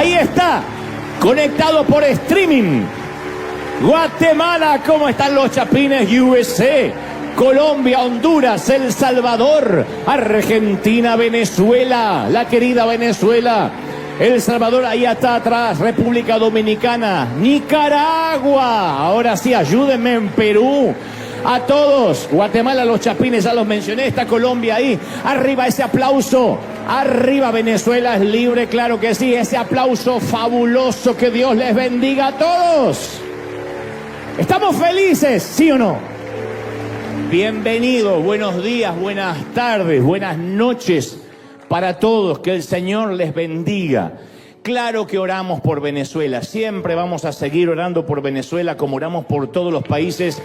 Ahí está, conectado por streaming. Guatemala, ¿cómo están los chapines? USA, Colombia, Honduras, El Salvador, Argentina, Venezuela, la querida Venezuela, El Salvador, ahí está atrás, República Dominicana, Nicaragua, ahora sí, ayúdenme en Perú. A todos, Guatemala, los chapines, ya los mencioné, está Colombia ahí, arriba ese aplauso, arriba Venezuela es libre, claro que sí, ese aplauso fabuloso, que Dios les bendiga a todos. ¿Estamos felices, sí o no? Bienvenidos, buenos días, buenas tardes, buenas noches para todos, que el Señor les bendiga. Claro que oramos por Venezuela, siempre vamos a seguir orando por Venezuela como oramos por todos los países,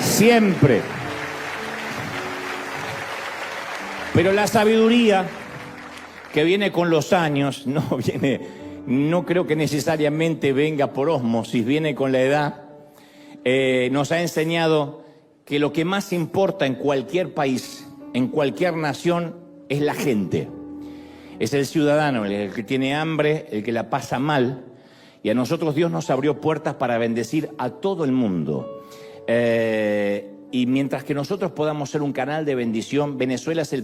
siempre. Pero la sabiduría que viene con los años, no creo que necesariamente venga por ósmosis, viene con la edad. Nos ha enseñado que lo que más importa en cualquier país, en cualquier nación, es la gente. Es el ciudadano, el que tiene hambre, el que la pasa mal. Y a nosotros Dios nos abrió puertas para bendecir a todo el mundo. Y mientras que nosotros podamos ser un canal de bendición, Venezuela es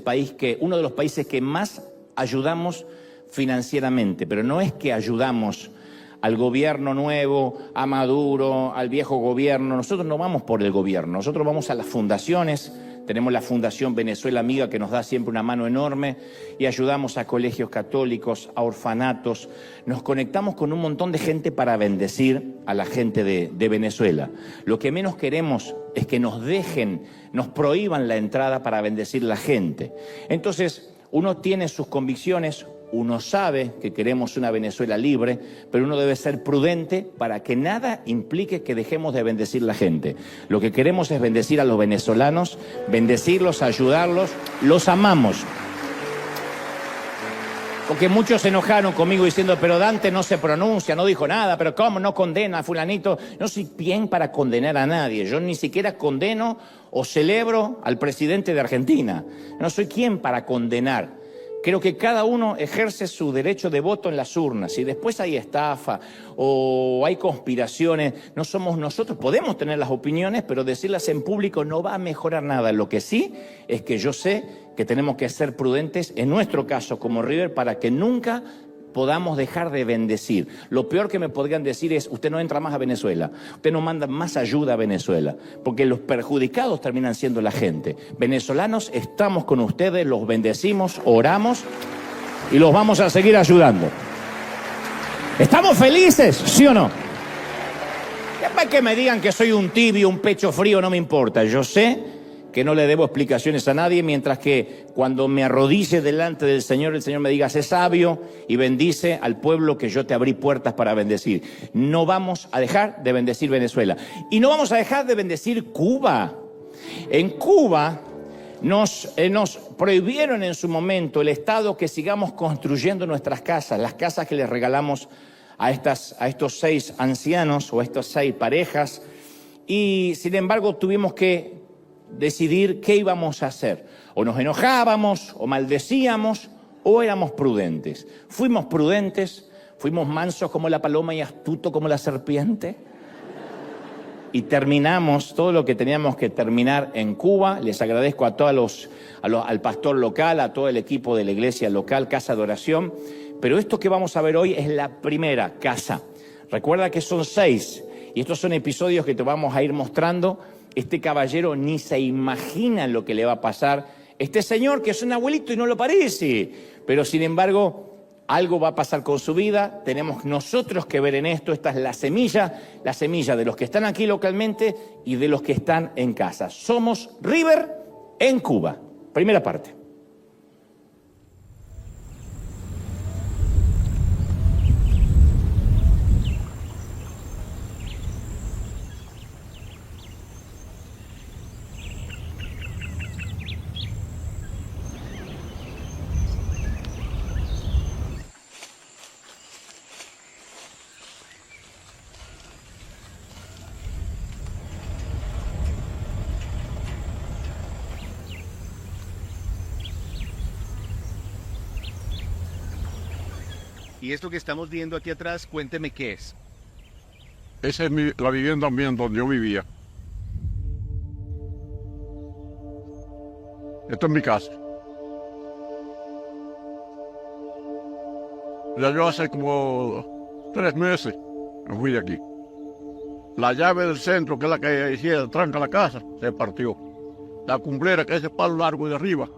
uno de los países que más ayudamos financieramente. Pero no es que ayudamos al gobierno nuevo, a Maduro, al viejo gobierno. Nosotros no vamos por el gobierno, nosotros vamos a las fundaciones. Tenemos la Fundación Venezuela Amiga, que nos da siempre una mano enorme, y ayudamos a colegios católicos, a orfanatos. Nos conectamos con un montón de gente para bendecir a la gente de Venezuela. Lo que menos queremos es que nos prohíban la entrada para bendecir a la gente. Entonces, uno tiene sus convicciones, uno sabe que queremos una Venezuela libre, pero uno debe ser prudente para que nada implique que dejemos de bendecir a la gente. Lo que queremos es bendecir a los venezolanos, bendecirlos, ayudarlos, los amamos. Porque muchos se enojaron conmigo diciendo, pero Dante no se pronuncia, no dijo nada, pero ¿cómo no condena a fulanito? No soy bien para condenar a nadie, yo ni siquiera condeno o celebro al presidente de Argentina. No soy quien para condenar. Creo que cada uno ejerce su derecho de voto en las urnas. Si después hay estafa o hay conspiraciones, no somos nosotros. Podemos tener las opiniones, pero decirlas en público no va a mejorar nada. Lo que sí es que yo sé que tenemos que ser prudentes, en nuestro caso como River, para que nunca podamos dejar de bendecir. Lo peor que me podrían decir es, usted no entra más a Venezuela, usted no manda más ayuda a Venezuela, porque los perjudicados terminan siendo la gente. Venezolanos, estamos con ustedes, los bendecimos, oramos y los vamos a seguir ayudando. ¿Estamos felices, sí o no? Después que me digan que soy un tibio, un pecho frío, no me importa. Yo sé que no le debo explicaciones a nadie, mientras que cuando me arrodille delante del Señor, el Señor me diga, sé sabio y bendice al pueblo que yo te abrí puertas para bendecir. No vamos a dejar de bendecir Venezuela. Y no vamos a dejar de bendecir Cuba. En Cuba nos prohibieron en su momento el Estado que sigamos construyendo nuestras casas, las casas que les regalamos a estos 6 ancianos o a estas 6 parejas. Y sin embargo tuvimos que decidir qué íbamos a hacer. O nos enojábamos, o maldecíamos, o éramos prudentes. Fuimos prudentes, fuimos mansos como la paloma y astutos como la serpiente. Y terminamos todo lo que teníamos que terminar en Cuba. Les agradezco a todos al pastor local, a todo el equipo de la iglesia local, Casa de Oración. Pero esto que vamos a ver hoy es la primera casa. Recuerda que son 6, y estos son episodios que te vamos a ir mostrando. Este caballero ni se imagina lo que le va a pasar. Este señor que es un abuelito y no lo parece, pero sin embargo algo va a pasar con su vida. Tenemos nosotros que ver en esto. Esta es la semilla de los que están aquí localmente y de los que están en casa. Somos River en Cuba. Primera parte. Y esto que estamos viendo aquí atrás, cuénteme qué es. Esa es la vivienda también donde yo vivía. Esto es mi casa. Ya yo hace como 3 meses me fui de aquí. La llave del centro, que es la que hiciera tranca la casa, se partió. La cumplera, que es ese palo largo de arriba,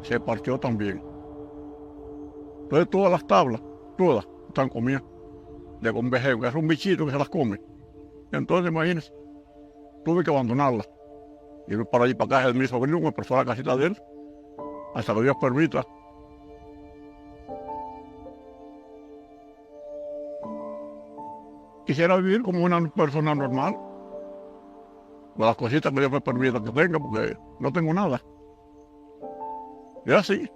se partió también. Entonces todas las tablas, todas, están comidas de convejeo, que es un bichito que se las come. Entonces, imagínense, tuve que abandonarlas. Ir para allí, para casa de mi sobrino, me prestó la casita de él, hasta que Dios permita. Quisiera vivir como una persona normal, con las cositas que Dios me permita que tenga, porque no tengo nada. Y así.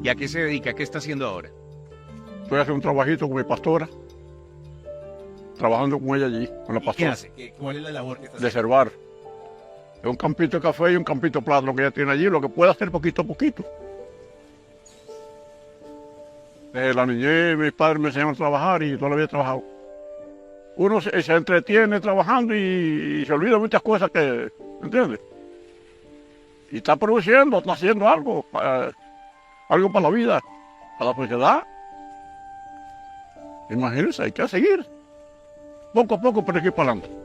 ¿Y a qué se dedica? ¿Qué está haciendo ahora? Estoy haciendo un trabajito con mi pastora, trabajando con ella allí, con la ¿Qué pastora, hace? ¿Cuál es la labor que está de haciendo? servar. Es un campito de café y un campito de plátano que ella tiene allí, lo que puede hacer poquito a poquito. Desde la niñez, mis padres me enseñaron a trabajar y toda la vida he trabajado. Uno se entretiene trabajando y se olvida muchas cosas que, ¿entiendes? Y está produciendo, está haciendo algo para la vida, para la sociedad. Imagínense, hay que seguir. Poco a poco, pero hay que ir para adelante.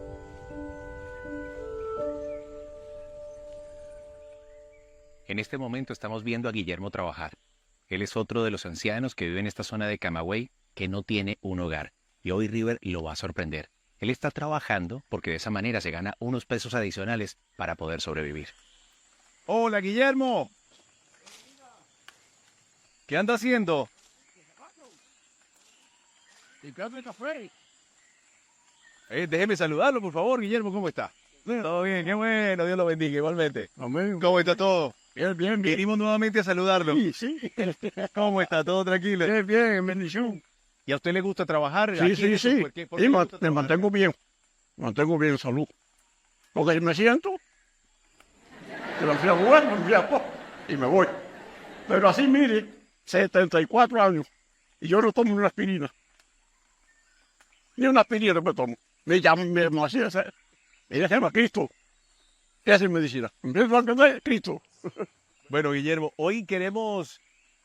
En este momento estamos viendo a Guillermo trabajar. Él es otro de los ancianos que vive en esta zona de Camagüey que no tiene un hogar. Y hoy River lo va a sorprender. Él está trabajando porque de esa manera se gana unos pesos adicionales para poder sobrevivir. Hola, Guillermo. ¿Qué anda haciendo? ¿Y qué hace café? Déjeme saludarlo, por favor, Guillermo. ¿Cómo está? Todo bien, qué bueno. Dios lo bendiga igualmente. Amén. ¿Cómo está todo? Bien, bien, bien. Venimos nuevamente a saludarlo. Sí, sí. ¿Cómo está? ¿Todo tranquilo? Bien, bien, bendición. ¿Y a usted le gusta trabajar? Sí, aquí en sí, eso? sí. ¿Por qué Y le gusta me trabajar? mantengo bien en salud. Porque me siento, que me enfría bueno, me enfría poco, y me voy. Pero así, mire, 74 años, y yo no tomo ni una aspirina. Ni una aspirina me tomo. Me llaman, me llama Cristo. ¿Qué hace medicina? Empiezo a entender Cristo. Bueno, Guillermo, hoy queremos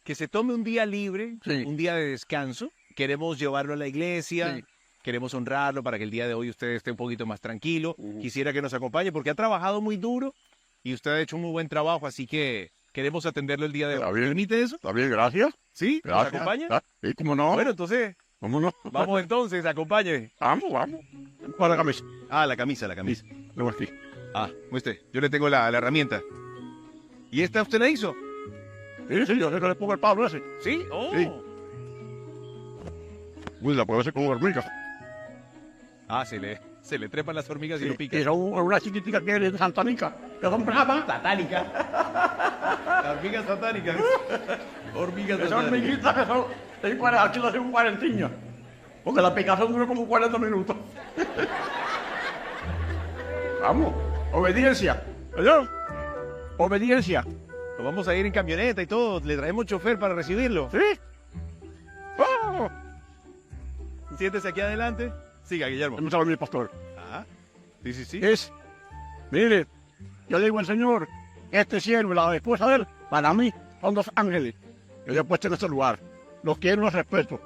que se tome un día libre, Sí. un día de descanso. Queremos llevarlo a la iglesia, Sí. queremos honrarlo para que el día de hoy usted esté un poquito más tranquilo. Ujú. Quisiera que nos acompañe porque ha trabajado muy duro y usted ha hecho un muy buen trabajo, así que queremos atenderlo el día de Está hoy. bien. ¿Permite eso? Está bien, gracias. ¿Sí? ¿Nos Gracias. acompaña? Sí, cómo no. Bueno, entonces, ¿Cómo no? vamos entonces, acompáñeme. Vamos, vamos. Para la camisa. Ah, la camisa, la camisa. Luego aquí. Ah, muestre, yo le tengo la herramienta. ¿Y esta usted la hizo? Sí, sí, yo sé que le pongo el palo ese. ¿Sí? Oh. Sí. Uy, la puedo hacer con hormigas. Ah, se le trepan las hormigas y lo Y pican. son una chiquitica que es de Santanica, que son bravas. Satánica. Hormigas satánicas. Hormigas Esas satánicas. hormiguitas que son, aquí lo hacen un cuarentiño. Porque la picación dura como 40 minutos. Vamos, obediencia. ¿Oyó? Obediencia. Nos vamos a ir en camioneta y todo. Le traemos chofer para recibirlo. ¿Sí? ¡Oh! Siéntese aquí adelante. Siga, Guillermo. Me sabe mi pastor. Ajá. Sí, sí, sí. Mire, yo le digo al Señor, este siervo y la esposa de él, para mí, son 2 ángeles. Yo le he puesto en este lugar. Los quiero y los respeto.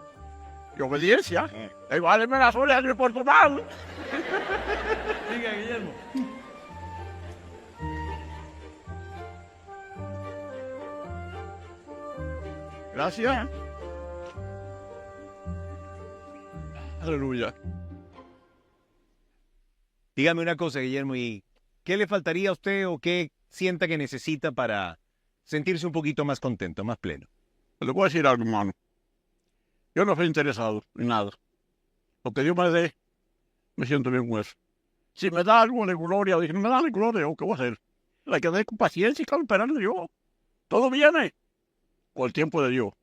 Y obediencia. Igual me las orejas de Portugal. Siga, Guillermo. Gracias. Aleluya. Dígame una cosa, Guillermo, ¿y qué le faltaría a usted o qué sienta que necesita para sentirse un poquito más contento, más pleno? Le voy a decir algo, hermano. Yo no estoy interesado en nada. Lo que Dios me dé, me siento bien con eso. Si me da algo de gloria, dije, no me da de gloria, ¿qué voy a hacer? Hay que dar con paciencia y con esperar de Dios. Todo viene con el tiempo de Dios.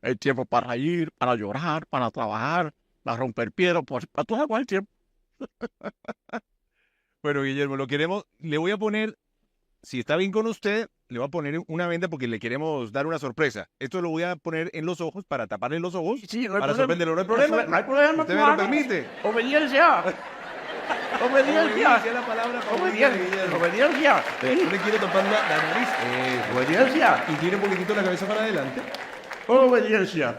Hay tiempo para reír, para llorar, para trabajar, para romper piedras, para todo el tiempo. Bueno, Guillermo, lo queremos. Le voy a poner si está bien con usted, le voy a poner una venda porque le queremos dar una sorpresa. Esto lo voy a poner en los ojos para taparle los ojos. Sí, no hay para problema. sorprenderlo. No hay problema. No hay problema. ¿Usted me lo permite? Obediencia. Obediencia. Es la palabra favorita de Obediencia. Guillermo. Obediencia. Yo le quiero tapar la nariz. Obediencia. Y tiene un poquitito la cabeza para adelante. Obediencia.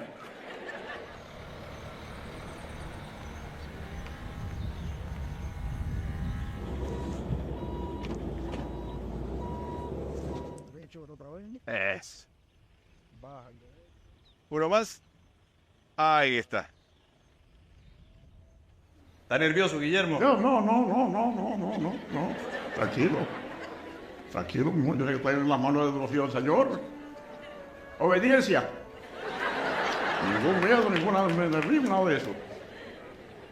Es. Uno más. Ahí está. ¿Está nervioso, Guillermo? No. Tranquilo. Tranquilo, mi mujer, que está en la mano de Dios del Señor. Obediencia. Ningún miedo, ninguna nervios, nada de eso.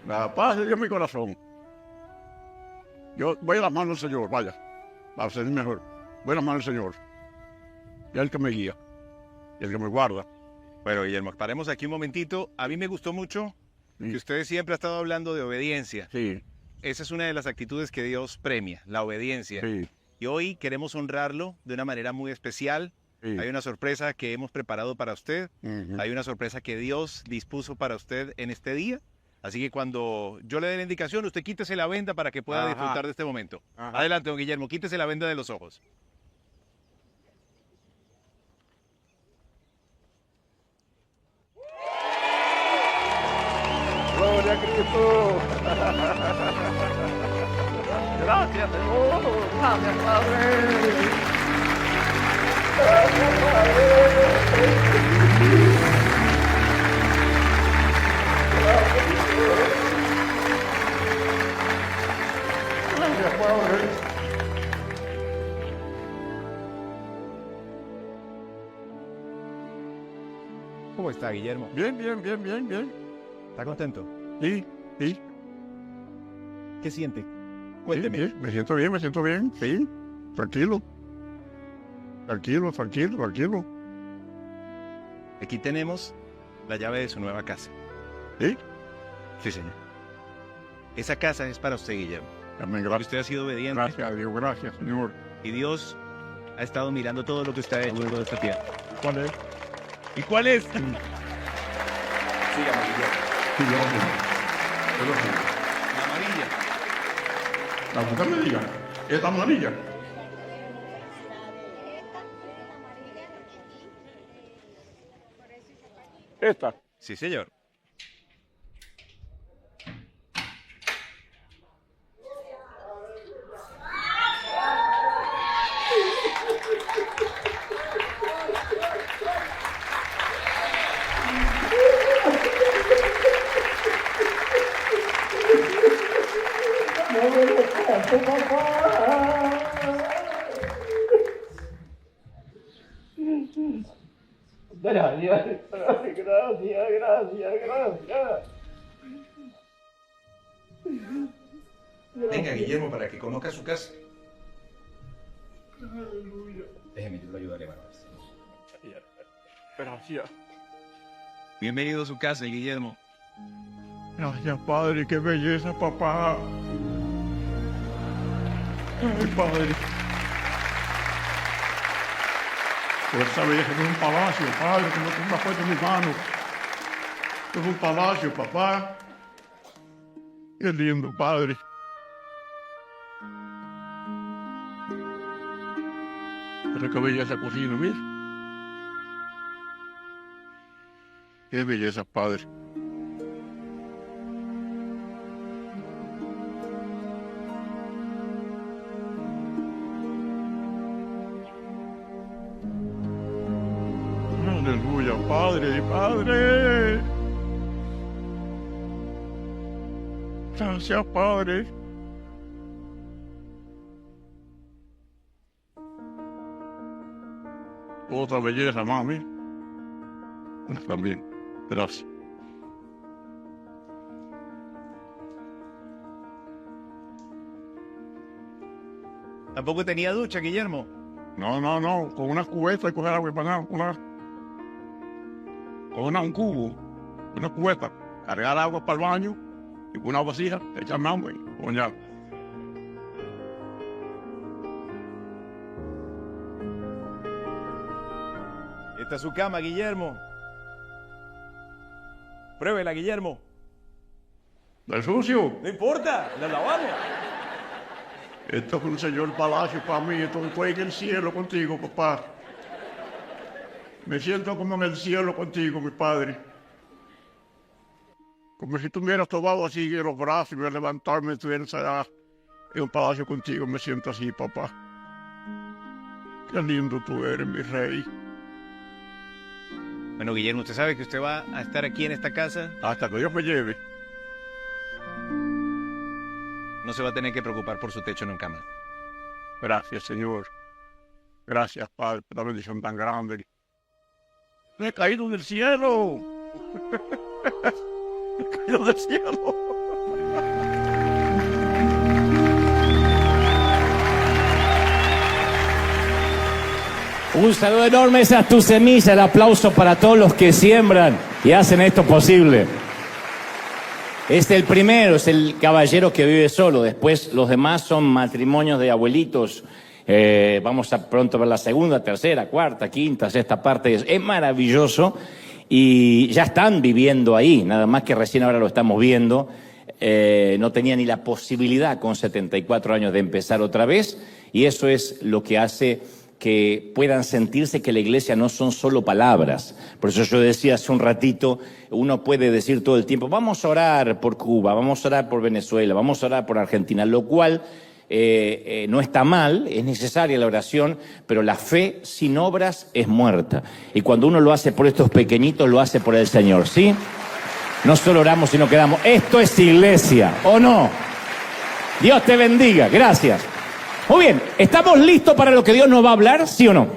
La paz de Dios en mi corazón. Yo voy a la mano del Señor, vaya. Para ser mejor. Voy a la mano del Señor. Y es el que me guía. Y el que me guarda. Bueno, Guillermo, paremos aquí un momentito. A mí me gustó mucho que usted siempre ha estado hablando de obediencia. Sí, Esa es una de las actitudes que Dios premia, la obediencia. sí. Y hoy queremos honrarlo de una manera muy especial. Sí. Hay una sorpresa que hemos preparado para usted. Ujú. Hay una sorpresa que Dios dispuso para usted en este día. Así que cuando yo le dé la indicación, usted quítese la venda para que pueda Ajá. disfrutar de este momento. Ajá. Adelante, don Guillermo, quítese la venda de los ojos. Gloria a Cristo. Gracias, Señor. Gracias, Padre. Gracias, Padre. ¿Cómo está, Guillermo? Bien. ¿Está contento? Sí. ¿Qué siente? Sí, Cuénteme. sí, me siento bien, sí, tranquilo. Tranquilo. Aquí tenemos la llave de su nueva casa. Sí, Sí, señor. Esa casa es para usted, Guillermo. amén, gracias. Usted ha sido obediente Gracias a Dios, gracias, Señor. y Dios ha estado mirando todo lo que usted ha hecho toda esta tierra. ¿Cuál es? ¿Y cuál es? Sí, yo lo sé. La amarilla. La que usted me diga, esta amarilla. Esta. Sí, señor. Gracias. Venga, Guillermo, para que conozca su casa. Déjeme, yo lo ayudaré, Barbas. Gracias. Bienvenido a su casa, Guillermo. Gracias, Padre, qué belleza, papá. Ay, Padre. Por esa belleza es un palacio, Padre, que no tengo puesto en mis manos. Es un palacio, papá. Qué lindo, Padre. Pero qué belleza cocina, mira. Qué belleza, Padre. Aleluya, Padre. Gracias, Padre. Otra belleza, mami. También. Gracias. Tampoco tenía ducha, Guillermo. No. Con una cubeta y coger agua para nada. Un cubo, una cubeta, cargar agua para el baño y con una vasija, echarme agua y coñar. Esta es su cama, Guillermo. Pruébela, Guillermo. ¿Es sucio? No importa, la lavamos. Esto es un señor palacio para mí, esto fue en el cielo contigo, papá. Me siento como en el cielo contigo, mi padre. Como si tú me hubieras tomado así en los brazos y me levantarme, estuvieras allá en un palacio contigo, me siento así, papá. Qué lindo tú eres, mi rey. Bueno, Guillermo, usted sabe que usted va a estar aquí en esta casa. Hasta que Dios me lleve. No se va a tener que preocupar por su techo nunca más. Gracias, Señor. Gracias, Padre, por la bendición tan grande. Me he caído del cielo. Me he caído del cielo. Un saludo enorme, esa es tu semilla, el aplauso para todos los que siembran y hacen esto posible. Este es el primero, es el caballero que vive solo, después los demás son matrimonios de abuelitos. Vamos a pronto ver la segunda, tercera, cuarta, quinta, sexta parte. Es maravilloso y ya están viviendo ahí, nada más que recién ahora lo estamos viendo. No tenía ni la posibilidad con 74 años de empezar otra vez y eso es lo que hace que puedan sentirse que la iglesia no son solo palabras. Por eso yo decía hace un ratito, uno puede decir todo el tiempo, vamos a orar por Cuba, vamos a orar por Venezuela, vamos a orar por Argentina, lo cual no está mal, es necesaria la oración, pero la fe sin obras es muerta. Y cuando uno lo hace por estos pequeñitos, lo hace por el Señor, ¿sí? No solo oramos, sino que damos. Esto es iglesia, ¿o no? Dios te bendiga, gracias. Muy bien, ¿estamos listos para lo que Dios nos va a hablar, sí o no?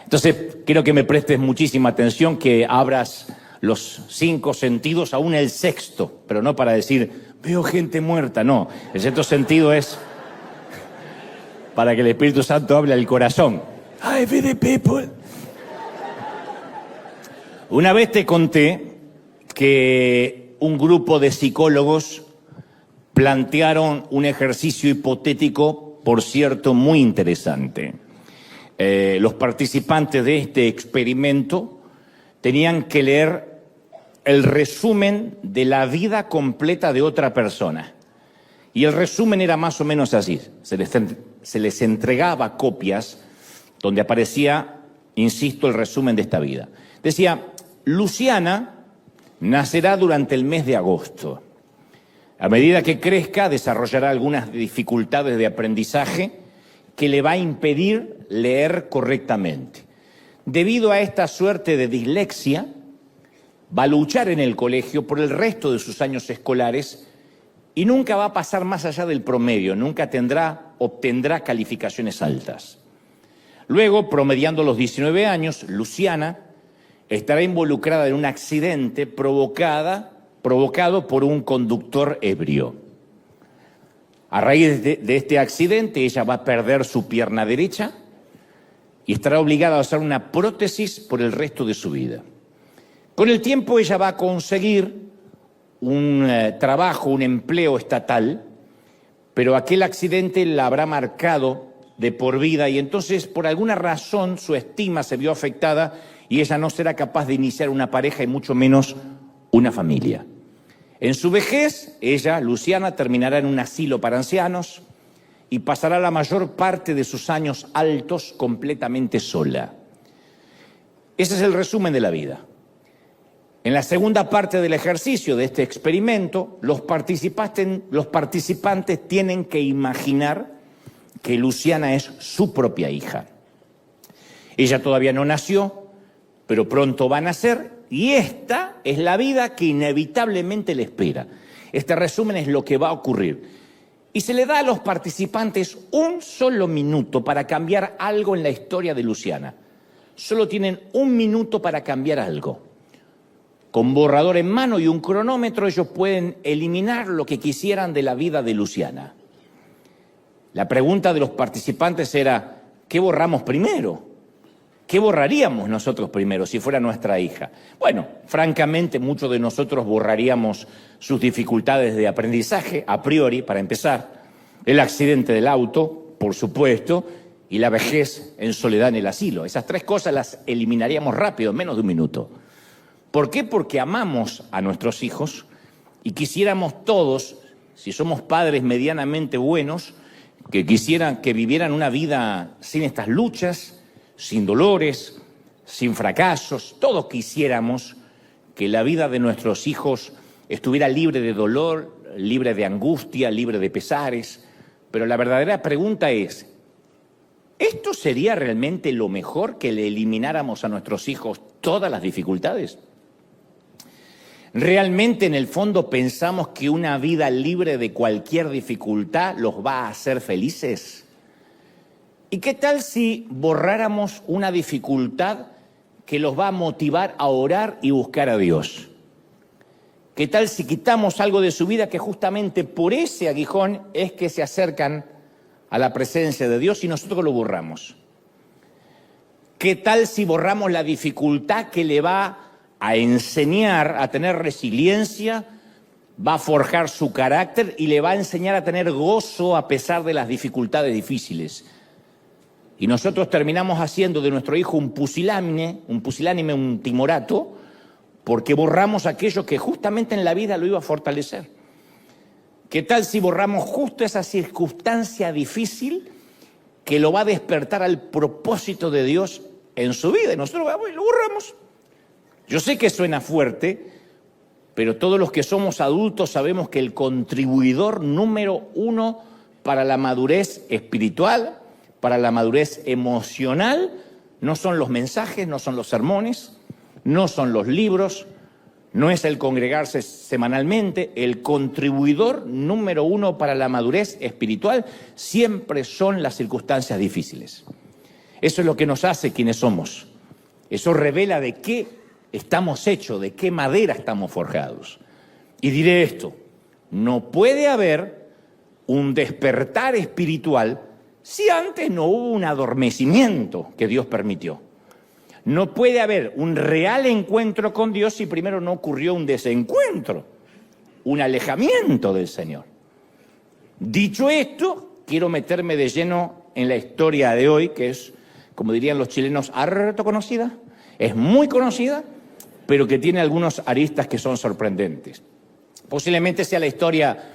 Entonces, quiero que me prestes muchísima atención, que abras los 5 sentidos, aún el sexto, pero no para decir, veo gente muerta, no. El sexto sentido es para que el Espíritu Santo hable al corazón. I feel the people. Una vez te conté que un grupo de psicólogos plantearon un ejercicio hipotético, por cierto, muy interesante. Los participantes de este experimento tenían que leer el resumen de la vida completa de otra persona. Y el resumen era más o menos así. Se les entregaba copias donde aparecía, insisto, el resumen de esta vida. Decía, Luciana nacerá durante el mes de agosto. A medida que crezca, desarrollará algunas dificultades de aprendizaje que le va a impedir leer correctamente. Debido a esta suerte de dislexia, va a luchar en el colegio por el resto de sus años escolares y nunca va a pasar más allá del promedio, nunca obtendrá calificaciones altas. Luego, promediando los 19 años, Luciana estará involucrada en un accidente provocado por un conductor ebrio. A raíz de este accidente, ella va a perder su pierna derecha y estará obligada a usar una prótesis por el resto de su vida. Con el tiempo, ella va a conseguir un trabajo, un empleo estatal, pero aquel accidente la habrá marcado de por vida y entonces, por alguna razón, su estima se vio afectada y ella no será capaz de iniciar una pareja y mucho menos una familia. En su vejez, ella, Luciana, terminará en un asilo para ancianos y pasará la mayor parte de sus años altos completamente sola. Ese es el resumen de la vida. En la segunda parte del ejercicio de este experimento, los participantes tienen que imaginar que Luciana es su propia hija. Ella todavía no nació, pero pronto va a nacer. Y esta es la vida que inevitablemente le espera. Este resumen es lo que va a ocurrir. Y se le da a los participantes un solo minuto para cambiar algo en la historia de Luciana. Solo tienen un minuto para cambiar algo. Con borrador en mano y un cronómetro, ellos pueden eliminar lo que quisieran de la vida de Luciana. La pregunta de los participantes era, ¿qué borramos primero? ¿Qué borraríamos nosotros primero si fuera nuestra hija? Bueno, francamente, muchos de nosotros borraríamos sus dificultades de aprendizaje, a priori, para empezar, el accidente del auto, por supuesto, y la vejez en soledad en el asilo. Esas 3 cosas las eliminaríamos rápido, en menos de un minuto. ¿Por qué? Porque amamos a nuestros hijos y quisiéramos todos, si somos padres medianamente buenos, que quisieran que vivieran una vida sin estas luchas, sin dolores, sin fracasos. Todos quisiéramos que la vida de nuestros hijos estuviera libre de dolor, libre de angustia, libre de pesares. Pero la verdadera pregunta es, ¿esto sería realmente lo mejor, que le elimináramos a nuestros hijos todas las dificultades? ¿Realmente en el fondo pensamos que una vida libre de cualquier dificultad los va a hacer felices? ¿Y qué tal si borráramos una dificultad que los va a motivar a orar y buscar a Dios? ¿Qué tal si quitamos algo de su vida que justamente por ese aguijón es que se acercan a la presencia de Dios y nosotros lo borramos? ¿Qué tal si borramos la dificultad que le va a enseñar a tener resiliencia, va a forjar su carácter y le va a enseñar a tener gozo a pesar de las dificultades difíciles? Y nosotros terminamos haciendo de nuestro hijo un pusilánime, un timorato, porque borramos aquello que justamente en la vida lo iba a fortalecer. ¿Qué tal si borramos justo esa circunstancia difícil que lo va a despertar al propósito de Dios en su vida? Y nosotros vamos y lo borramos. Yo sé que suena fuerte, pero todos los que somos adultos sabemos que el contribuidor número 1 para la madurez espiritual, para la madurez emocional, no son los mensajes, no son los sermones, no son los libros, no es el congregarse semanalmente. El contribuidor número 1 para la madurez espiritual siempre son las circunstancias difíciles. Eso es lo que nos hace quienes somos. Eso revela de qué estamos hechos, de qué madera estamos forjados. Y diré esto, no puede haber un despertar espiritual si antes no hubo un adormecimiento que Dios permitió. No puede haber un real encuentro con Dios si primero no ocurrió un desencuentro, un alejamiento del Señor. Dicho esto, quiero meterme de lleno en la historia de hoy, que es, como dirían los chilenos, harto conocida. Es muy conocida, pero que tiene algunos aristas que son sorprendentes. Posiblemente sea la historia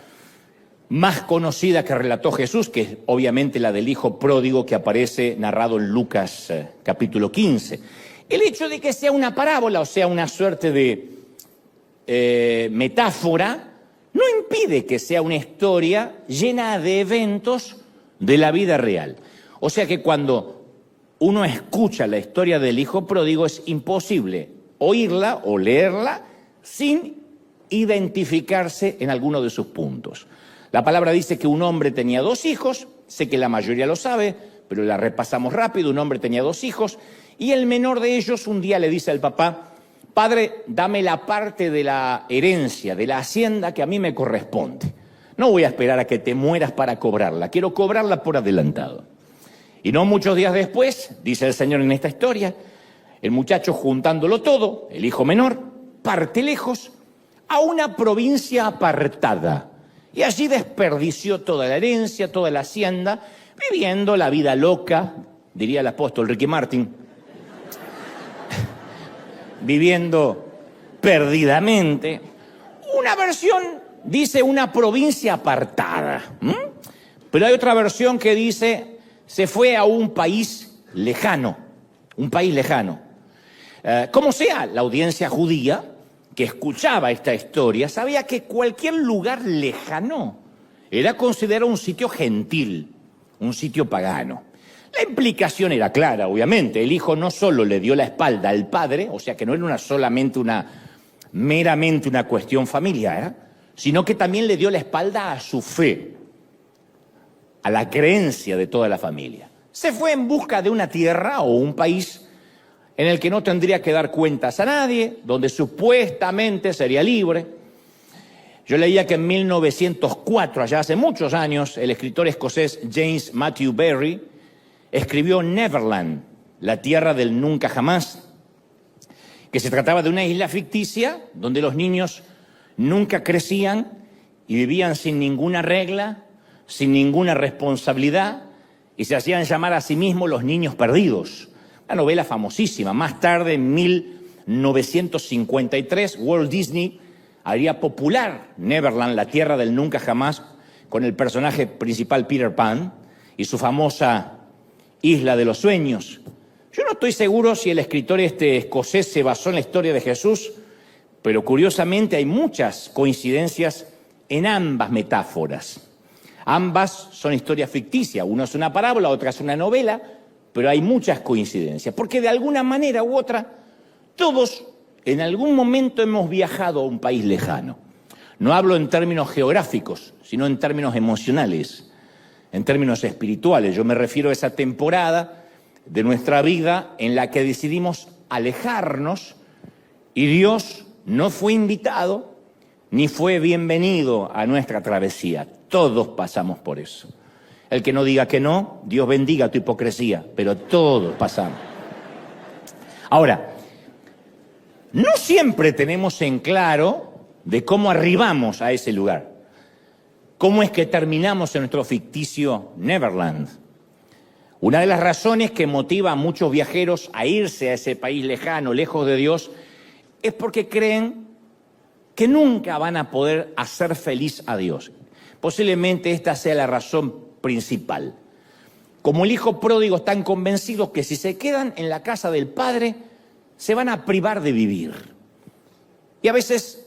más conocida que relató Jesús, que es obviamente la del hijo pródigo que aparece narrado en Lucas capítulo 15. El hecho de que sea una parábola, o sea, una suerte de metáfora, no impide que sea una historia llena de eventos de la vida real. O sea que cuando uno escucha la historia del hijo pródigo es imposible oírla o leerla sin identificarse en alguno de sus puntos. La palabra dice que un hombre tenía 2 hijos, sé que la mayoría lo sabe, pero la repasamos rápido. Un hombre tenía 2 hijos y el menor de ellos un día le dice al papá: padre, dame la parte de la herencia, de la hacienda que a mí me corresponde. No voy a esperar a que te mueras para cobrarla, quiero cobrarla por adelantado. Y no muchos días después, dice el Señor en esta historia, el muchacho, juntándolo todo, el hijo menor, parte lejos a una provincia apartada. Y allí desperdició toda la herencia, toda la hacienda, viviendo la vida loca, diría el apóstol Ricky Martin, viviendo perdidamente. Una versión dice una provincia apartada, pero hay otra versión que dice se fue a un país lejano, Como sea, la audiencia judía que escuchaba esta historia sabía que cualquier lugar lejano era considerado un sitio gentil, un sitio pagano. La implicación era clara, obviamente. El hijo no solo le dio la espalda al padre, o sea que no era meramente una cuestión familiar, sino que también le dio la espalda a su fe, a la creencia de toda la familia. Se fue en busca de una tierra o un país en el que no tendría que dar cuentas a nadie, donde supuestamente sería libre. Yo leía que en 1904, allá hace muchos años, el escritor escocés James Matthew Barrie escribió Neverland, la tierra del nunca jamás, que se trataba de una isla ficticia donde los niños nunca crecían y vivían sin ninguna regla, sin ninguna responsabilidad, y se hacían llamar a sí mismos los niños perdidos. Una novela famosísima. Más tarde, en 1953, Walt Disney haría popular Neverland, la tierra del nunca jamás, con el personaje principal Peter Pan y su famosa Isla de los Sueños. Yo no estoy seguro si el escritor escocés se basó en la historia de Jesús, pero curiosamente hay muchas coincidencias en ambas metáforas. Ambas son historias ficticias, una es una parábola, otra es una novela, pero hay muchas coincidencias, porque de alguna manera u otra, todos en algún momento hemos viajado a un país lejano. No hablo en términos geográficos, sino en términos emocionales, en términos espirituales. Yo me refiero a esa temporada de nuestra vida en la que decidimos alejarnos y Dios no fue invitado ni fue bienvenido a nuestra travesía. Todos pasamos por eso. El que no diga que no, Dios bendiga tu hipocresía, pero todos pasamos. Ahora, no siempre tenemos en claro de cómo arribamos a ese lugar. ¿Cómo es que terminamos en nuestro ficticio Neverland? Una de las razones que motiva a muchos viajeros a irse a ese país lejano, lejos de Dios, es porque creen que nunca van a poder hacer feliz a Dios. Posiblemente esta sea la razón principal. Como el hijo pródigo, están convencidos que si se quedan en la casa del padre, se van a privar de vivir. Y a veces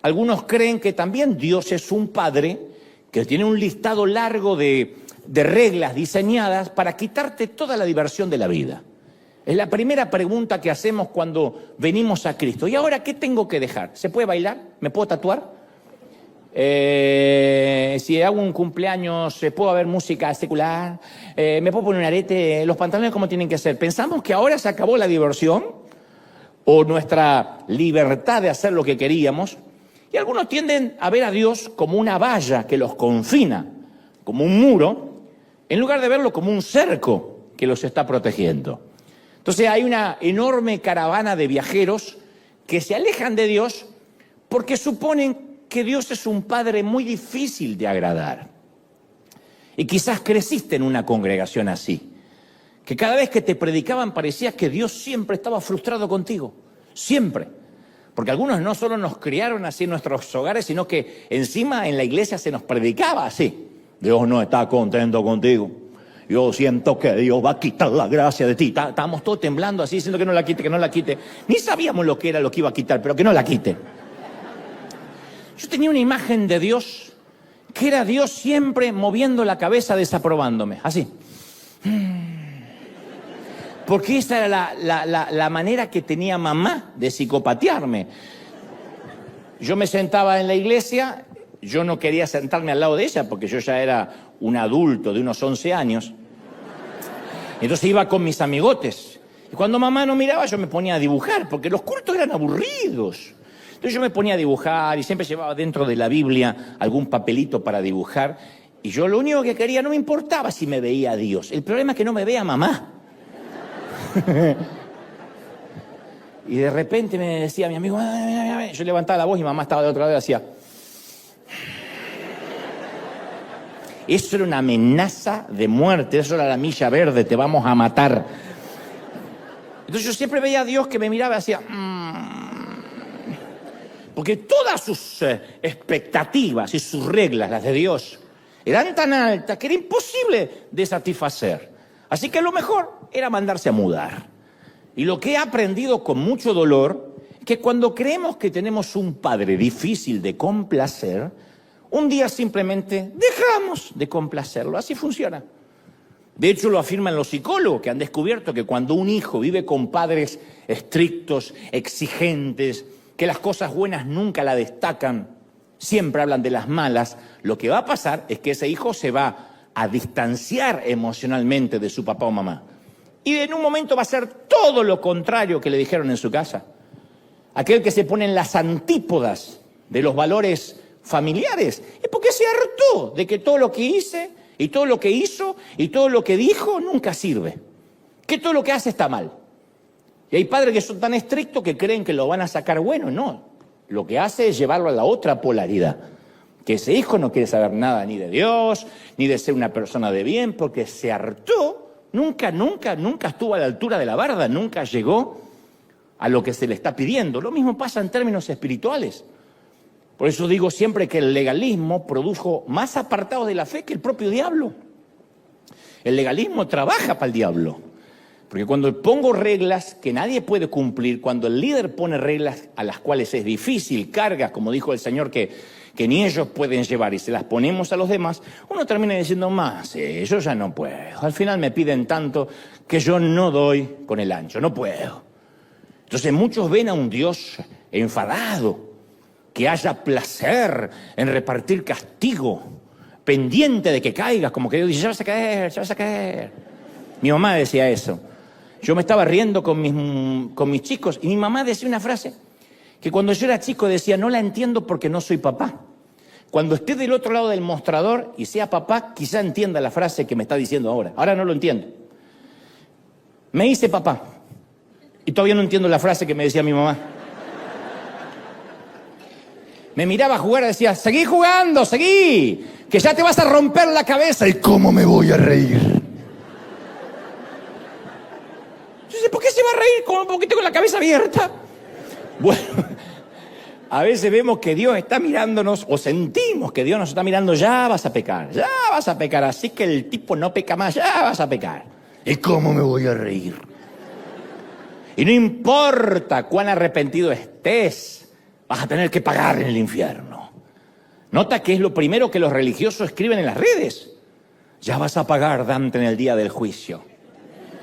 algunos creen que también Dios es un padre que tiene un listado largo de reglas diseñadas para quitarte toda la diversión de la vida. Es la primera pregunta que hacemos cuando venimos a Cristo. ¿Y ahora qué tengo que dejar? ¿Se puede bailar? ¿Me puedo tatuar? Si hago un cumpleaños, ¿puedo haber música secular? ¿Me puedo poner un arete? ¿Los pantalones cómo tienen que ser? ¿Pensamos que ahora se acabó la diversión o nuestra libertad de hacer lo que queríamos? Y algunos tienden a ver a Dios como una valla que los confina, como un muro, en lugar de verlo como un cerco que los está protegiendo. Entonces hay una enorme caravana de viajeros que se alejan de Dios porque suponen que Dios es un padre muy difícil de agradar. Y quizás creciste en una congregación así, que cada vez que te predicaban parecía que Dios siempre estaba frustrado contigo, siempre. Porque algunos no solo nos criaron así en nuestros hogares, sino que encima en la iglesia se nos predicaba así. Dios no está contento contigo. Yo siento que Dios va a quitar la gracia de ti. Estábamos todos temblando así, diciendo que no la quite, que no la quite. Ni sabíamos lo que era lo que iba a quitar, pero que no la quite. Yo tenía una imagen de Dios, que era Dios siempre moviendo la cabeza, desaprobándome, así. Porque esa era la manera que tenía mamá de psicopatearme. Yo me sentaba en la iglesia, yo no quería sentarme al lado de ella porque yo ya era un adulto de unos 11 años. Entonces iba con mis amigotes. Y cuando mamá no miraba, yo me ponía a dibujar, porque los cultos eran aburridos. Entonces yo me ponía a dibujar y siempre llevaba dentro de la Biblia algún papelito para dibujar. Y yo lo único que quería, no me importaba si me veía Dios. El problema es que no me veía mamá. Y de repente me decía mi amigo, ay. Yo levantaba la voz y mamá estaba de otra vez, hacía. Eso era una amenaza de muerte, eso era la milla verde, te vamos a matar. Entonces yo siempre veía a Dios que me miraba y hacía. Porque todas sus expectativas y sus reglas, las de Dios, eran tan altas que era imposible de satisfacer. Así que lo mejor era mandarse a mudar. Y lo que he aprendido con mucho dolor es que cuando creemos que tenemos un padre difícil de complacer, un día simplemente dejamos de complacerlo. Así funciona. De hecho, lo afirman los psicólogos, que han descubierto que cuando un hijo vive con padres estrictos, exigentes, que las cosas buenas nunca la destacan, siempre hablan de las malas, lo que va a pasar es que ese hijo se va a distanciar emocionalmente de su papá o mamá. Y en un momento va a ser todo lo contrario que le dijeron en su casa. Aquel que se pone en las antípodas de los valores familiares es porque se hartó de que todo lo que hice y todo lo que hizo y todo lo que dijo nunca sirve. Que todo lo que hace está mal. Y hay padres que son tan estrictos que creen que lo van a sacar bueno. No, lo que hace es llevarlo a la otra polaridad. que ese hijo no quiere saber nada ni de Dios, ni de ser una persona de bien, porque se hartó, nunca estuvo a la altura de la barda, nunca llegó a lo que se le está pidiendo. Lo mismo pasa en términos espirituales. Por eso digo siempre que el legalismo produjo más apartados de la fe que el propio diablo. El legalismo trabaja para el diablo. Porque cuando pongo reglas que nadie puede cumplir, cuando el líder pone reglas a las cuales es difícil, cargas, como dijo el Señor, que ni ellos pueden llevar y se las ponemos a los demás, uno termina diciendo más, yo ya no puedo. Al final me piden tanto que yo no doy con el ancho, no puedo. Entonces muchos ven a un Dios enfadado, que haya placer en repartir castigo, pendiente de que caigas, como que Dios dice, ya vas a caer, ya vas a caer. Mi mamá decía eso. Yo me estaba riendo con mis chicos y mi mamá decía una frase que cuando yo era chico decía, no la entiendo porque no soy papá. Cuando esté del otro lado del mostrador y sea papá, quizá entienda la frase que me está diciendo ahora. Ahora no lo entiendo. Me hice papá y todavía no entiendo la frase que me decía mi mamá. Me miraba a jugar y decía, seguí jugando, seguí, que ya te vas a romper la cabeza. ¿Y cómo me voy a reír? Yo sé, ¿por qué se va a reír? ¿Cómo? Porque tengo la cabeza abierta. Bueno, a veces vemos que Dios está mirándonos, o sentimos que Dios nos está mirando, ya vas a pecar, así que el tipo no peca más, ya vas a pecar. ¿Y cómo me voy a reír? Y no importa cuán arrepentido estés, vas a tener que pagar en el infierno. Nota que es lo primero que los religiosos escriben en las redes. Ya vas a pagar, Dante, en el día del juicio.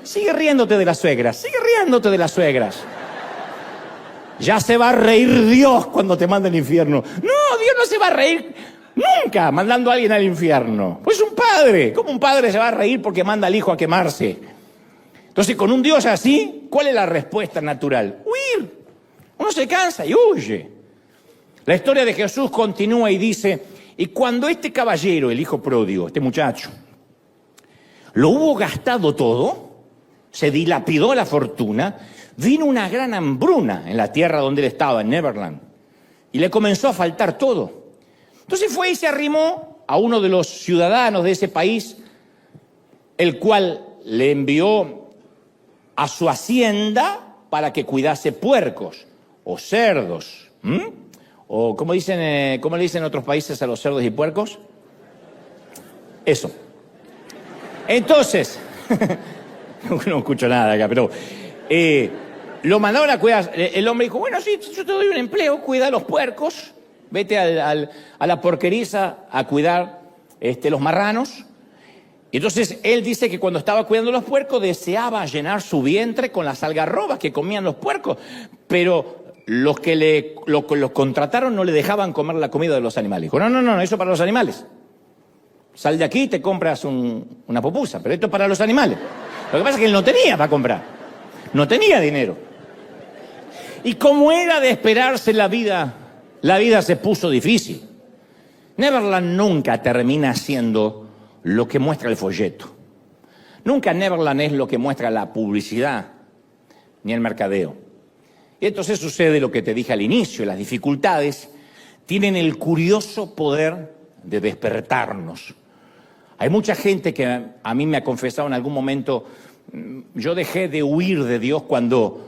Sigue riéndote de las suegras, sigue riéndote de las suegras. Ya se va a reír Dios cuando te mande al infierno. No, Dios no se va a reír nunca mandando a alguien al infierno. Pues un padre, ¿cómo un padre se va a reír porque manda al hijo a quemarse? Entonces, con un Dios así, ¿cuál es la respuesta natural? Huir. Uno se cansa y huye. La historia de Jesús continúa y dice, y cuando este caballero, el hijo pródigo, este muchacho, lo hubo gastado todo, se dilapidó la fortuna, vino una gran hambruna en la tierra donde él estaba, en Neverland, y le comenzó a faltar todo. Entonces fue y se arrimó a uno de los ciudadanos de ese país, el cual le envió a su hacienda para que cuidase puercos o cerdos. O ¿cómo le dicen en otros países a los cerdos y puercos? Eso. Entonces, no escucho nada acá, pero lo mandaron a cuidar. El hombre dijo, bueno, sí, yo te doy un empleo, cuida los puercos, vete a la porqueriza a cuidar los marranos. Y entonces él dice que cuando estaba cuidando los puercos deseaba llenar su vientre con las algarrobas que comían los puercos, pero los que los contrataron no le dejaban comer la comida de los animales. Dijo, no, eso para los animales. Sal de aquí y te compras una pupusa, pero esto es para los animales. Lo que pasa es que él no tenía para comprar. No tenía dinero. Y como era de esperarse la vida se puso difícil. Neverland nunca termina siendo lo que muestra el folleto. Nunca Neverland es lo que muestra la publicidad, ni el mercadeo. Y entonces sucede lo que te dije al inicio, las dificultades tienen el curioso poder de despertarnos. Hay mucha gente que a mí me ha confesado en algún momento, yo dejé de huir de Dios cuando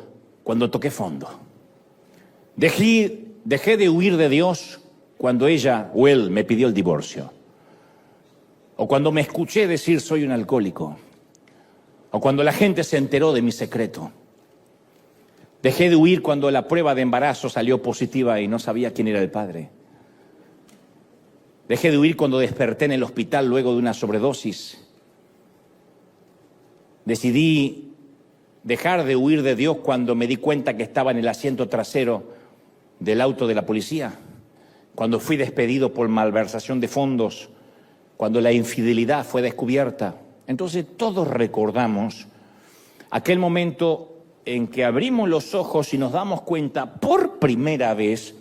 toqué fondo. Dejé de huir de Dios cuando ella o él me pidió el divorcio. O cuando me escuché decir soy un alcohólico. O cuando la gente se enteró de mi secreto. Dejé de huir cuando la prueba de embarazo salió positiva y no sabía quién era el padre. Dejé de huir cuando desperté en el hospital luego de una sobredosis. Decidí dejar de huir de Dios cuando me di cuenta que estaba en el asiento trasero del auto de la policía. Cuando fui despedido por malversación de fondos. Cuando la infidelidad fue descubierta. Entonces todos recordamos aquel momento en que abrimos los ojos y nos damos cuenta por primera vez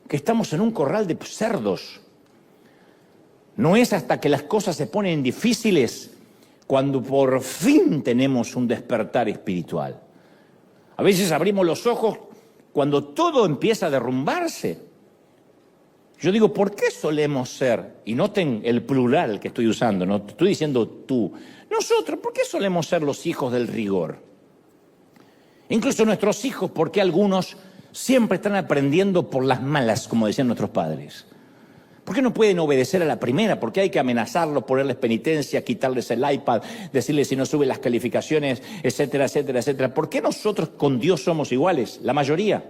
que estamos en un corral de cerdos. No es hasta que las cosas se ponen difíciles cuando por fin tenemos un despertar espiritual. A veces abrimos los ojos cuando todo empieza a derrumbarse. Yo digo, ¿por qué solemos ser? Y noten el plural que estoy usando, no estoy diciendo tú. Nosotros, ¿por qué solemos ser los hijos del rigor? Incluso nuestros hijos, ¿por qué algunos siempre están aprendiendo por las malas, como decían nuestros padres? ¿Por qué no pueden obedecer a la primera? ¿Por qué hay que amenazarlos, ponerles penitencia, quitarles el iPad, decirles si no suben las calificaciones, etcétera, etcétera, etcétera? ¿Por qué nosotros con Dios somos iguales? La mayoría.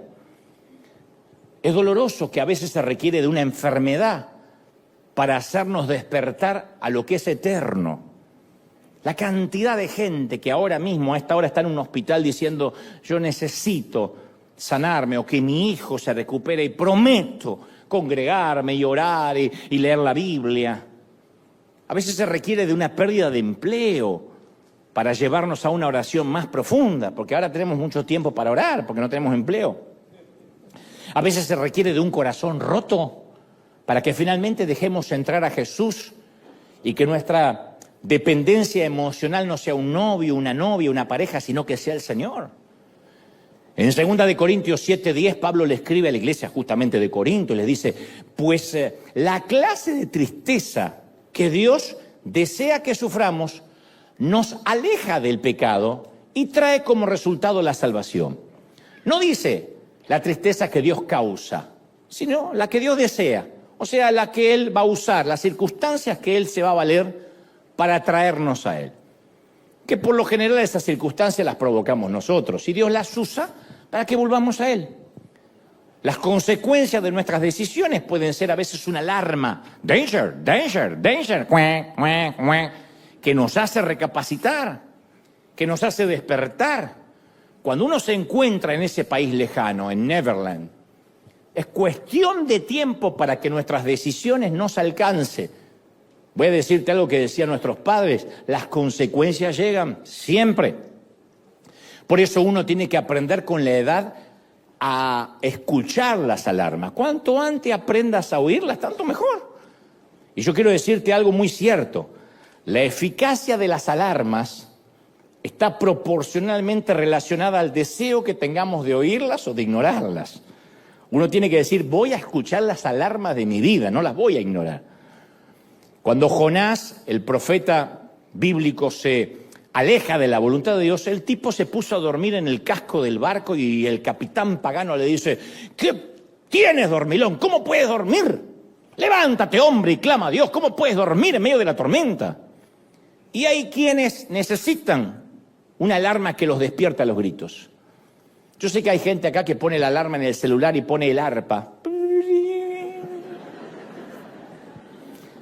Es doloroso que a veces se requiere de una enfermedad para hacernos despertar a lo que es eterno. La cantidad de gente que ahora mismo, a esta hora, está en un hospital diciendo yo necesito sanarme o que mi hijo se recupere y prometo congregarme y orar y leer la Biblia. A veces se requiere de una pérdida de empleo para llevarnos a una oración más profunda, porque ahora tenemos mucho tiempo para orar, porque no tenemos empleo. A veces se requiere de un corazón roto para que finalmente dejemos entrar a Jesús y que nuestra dependencia emocional no sea un novio, una novia, una pareja, sino que sea el Señor. En 2 Corintios 7:10, Pablo le escribe a la iglesia justamente de Corinto y le dice, pues la clase de tristeza que Dios desea que suframos nos aleja del pecado y trae como resultado la salvación. No dice la tristeza que Dios causa, sino la que Dios desea, o sea, la que Él va a usar, las circunstancias que Él se va a valer para traernos a Él. Que por lo general esas circunstancias las provocamos nosotros y Dios las usa para que volvamos a Él. Las consecuencias de nuestras decisiones pueden ser a veces una alarma, danger, danger, danger, que nos hace recapacitar, que nos hace despertar. Cuando uno se encuentra en ese país lejano, en Neverland, es cuestión de tiempo para que nuestras decisiones nos alcancen. Voy a decirte algo que decían nuestros padres, las consecuencias llegan siempre. Por eso uno tiene que aprender con la edad a escuchar las alarmas. Cuanto antes aprendas a oírlas, tanto mejor. Y yo quiero decirte algo muy cierto. La eficacia de las alarmas está proporcionalmente relacionada al deseo que tengamos de oírlas o de ignorarlas. Uno tiene que decir, voy a escuchar las alarmas de mi vida, no las voy a ignorar. Cuando Jonás, el profeta bíblico, se aleja de la voluntad de Dios, el tipo se puso a dormir en el casco del barco y el capitán pagano le dice, ¿qué tienes, dormilón? ¿Cómo puedes dormir? Levántate, hombre, y clama a Dios. ¿Cómo puedes dormir en medio de la tormenta? Y hay quienes necesitan una alarma que los despierta a los gritos. Yo sé que hay gente acá que pone la alarma en el celular y pone el arpa.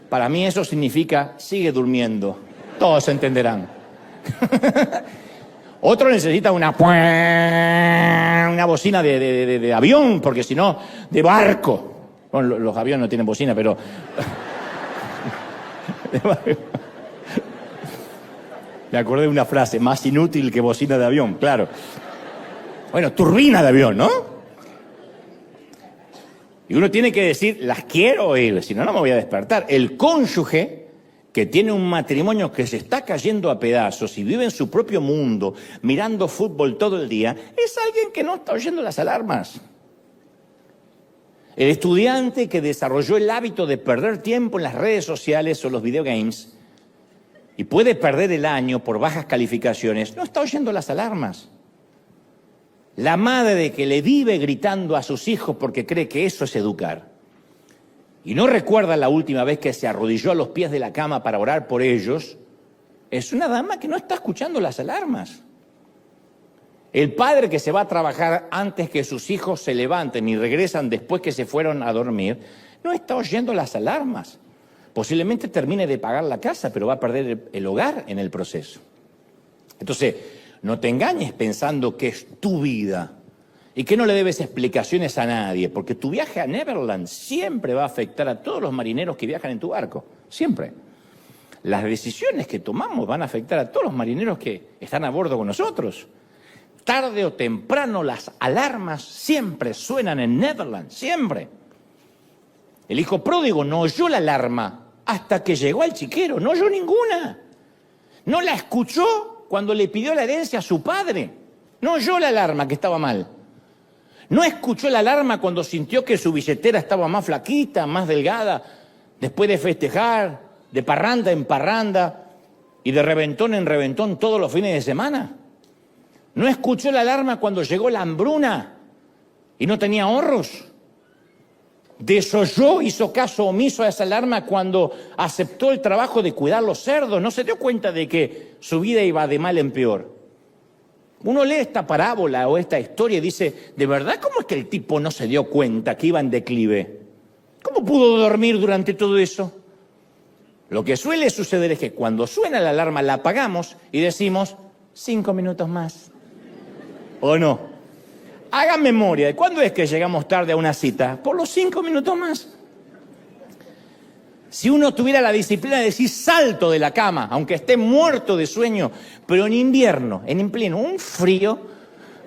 Para mí eso significa, sigue durmiendo. Todos entenderán. Otro necesita una bocina de avión, porque si no, de barco. Bueno, los aviones no tienen bocina, pero... Me acordé de una frase, más inútil que bocina de avión, claro. Bueno, turbina de avión, ¿no? Y uno tiene que decir, las quiero oír, si no, no me voy a despertar. El cónyuge que tiene un matrimonio que se está cayendo a pedazos y vive en su propio mundo, mirando fútbol todo el día, es alguien que no está oyendo las alarmas. El estudiante que desarrolló el hábito de perder tiempo en las redes sociales o los videogames y puede perder el año por bajas calificaciones, no está oyendo las alarmas. La madre que le vive gritando a sus hijos porque cree que eso es educar y no recuerda la última vez que se arrodilló a los pies de la cama para orar por ellos, es una dama que no está escuchando las alarmas. El padre que se va a trabajar antes que sus hijos se levanten y regresan después que se fueron a dormir, no está oyendo las alarmas. Posiblemente termine de pagar la casa, pero va a perder el hogar en el proceso. Entonces, no te engañes pensando que es tu vida y que no le debes explicaciones a nadie, porque tu viaje a Neverland siempre va a afectar a todos los marineros que viajan en tu barco, siempre. Las decisiones que tomamos van a afectar a todos los marineros que están a bordo con nosotros. Tarde o temprano las alarmas siempre suenan en Neverland, siempre. El hijo pródigo no oyó la alarma hasta que llegó al chiquero, no oyó ninguna. No la escuchó cuando le pidió la herencia a su padre. No oyó la alarma que estaba mal. No escuchó la alarma cuando sintió que su billetera estaba más flaquita, más delgada, después de festejar, de parranda en parranda y de reventón en reventón todos los fines de semana. No escuchó la alarma cuando llegó la hambruna y no tenía ahorros. Desoyó, hizo caso omiso a esa alarma cuando aceptó el trabajo de cuidar los cerdos. No se dio cuenta de que su vida iba de mal en peor. Uno lee esta parábola o esta historia y dice, ¿de verdad cómo es que el tipo no se dio cuenta que iba en declive? ¿Cómo pudo dormir durante todo eso? Lo que suele suceder es que cuando suena la alarma la apagamos y decimos, 5 minutos más. ¿O no? Hagan memoria de cuándo es que llegamos tarde a una cita. Por los 5 minutos más. Si uno tuviera la disciplina de decir salto de la cama, aunque esté muerto de sueño, pero en invierno, en pleno, un frío,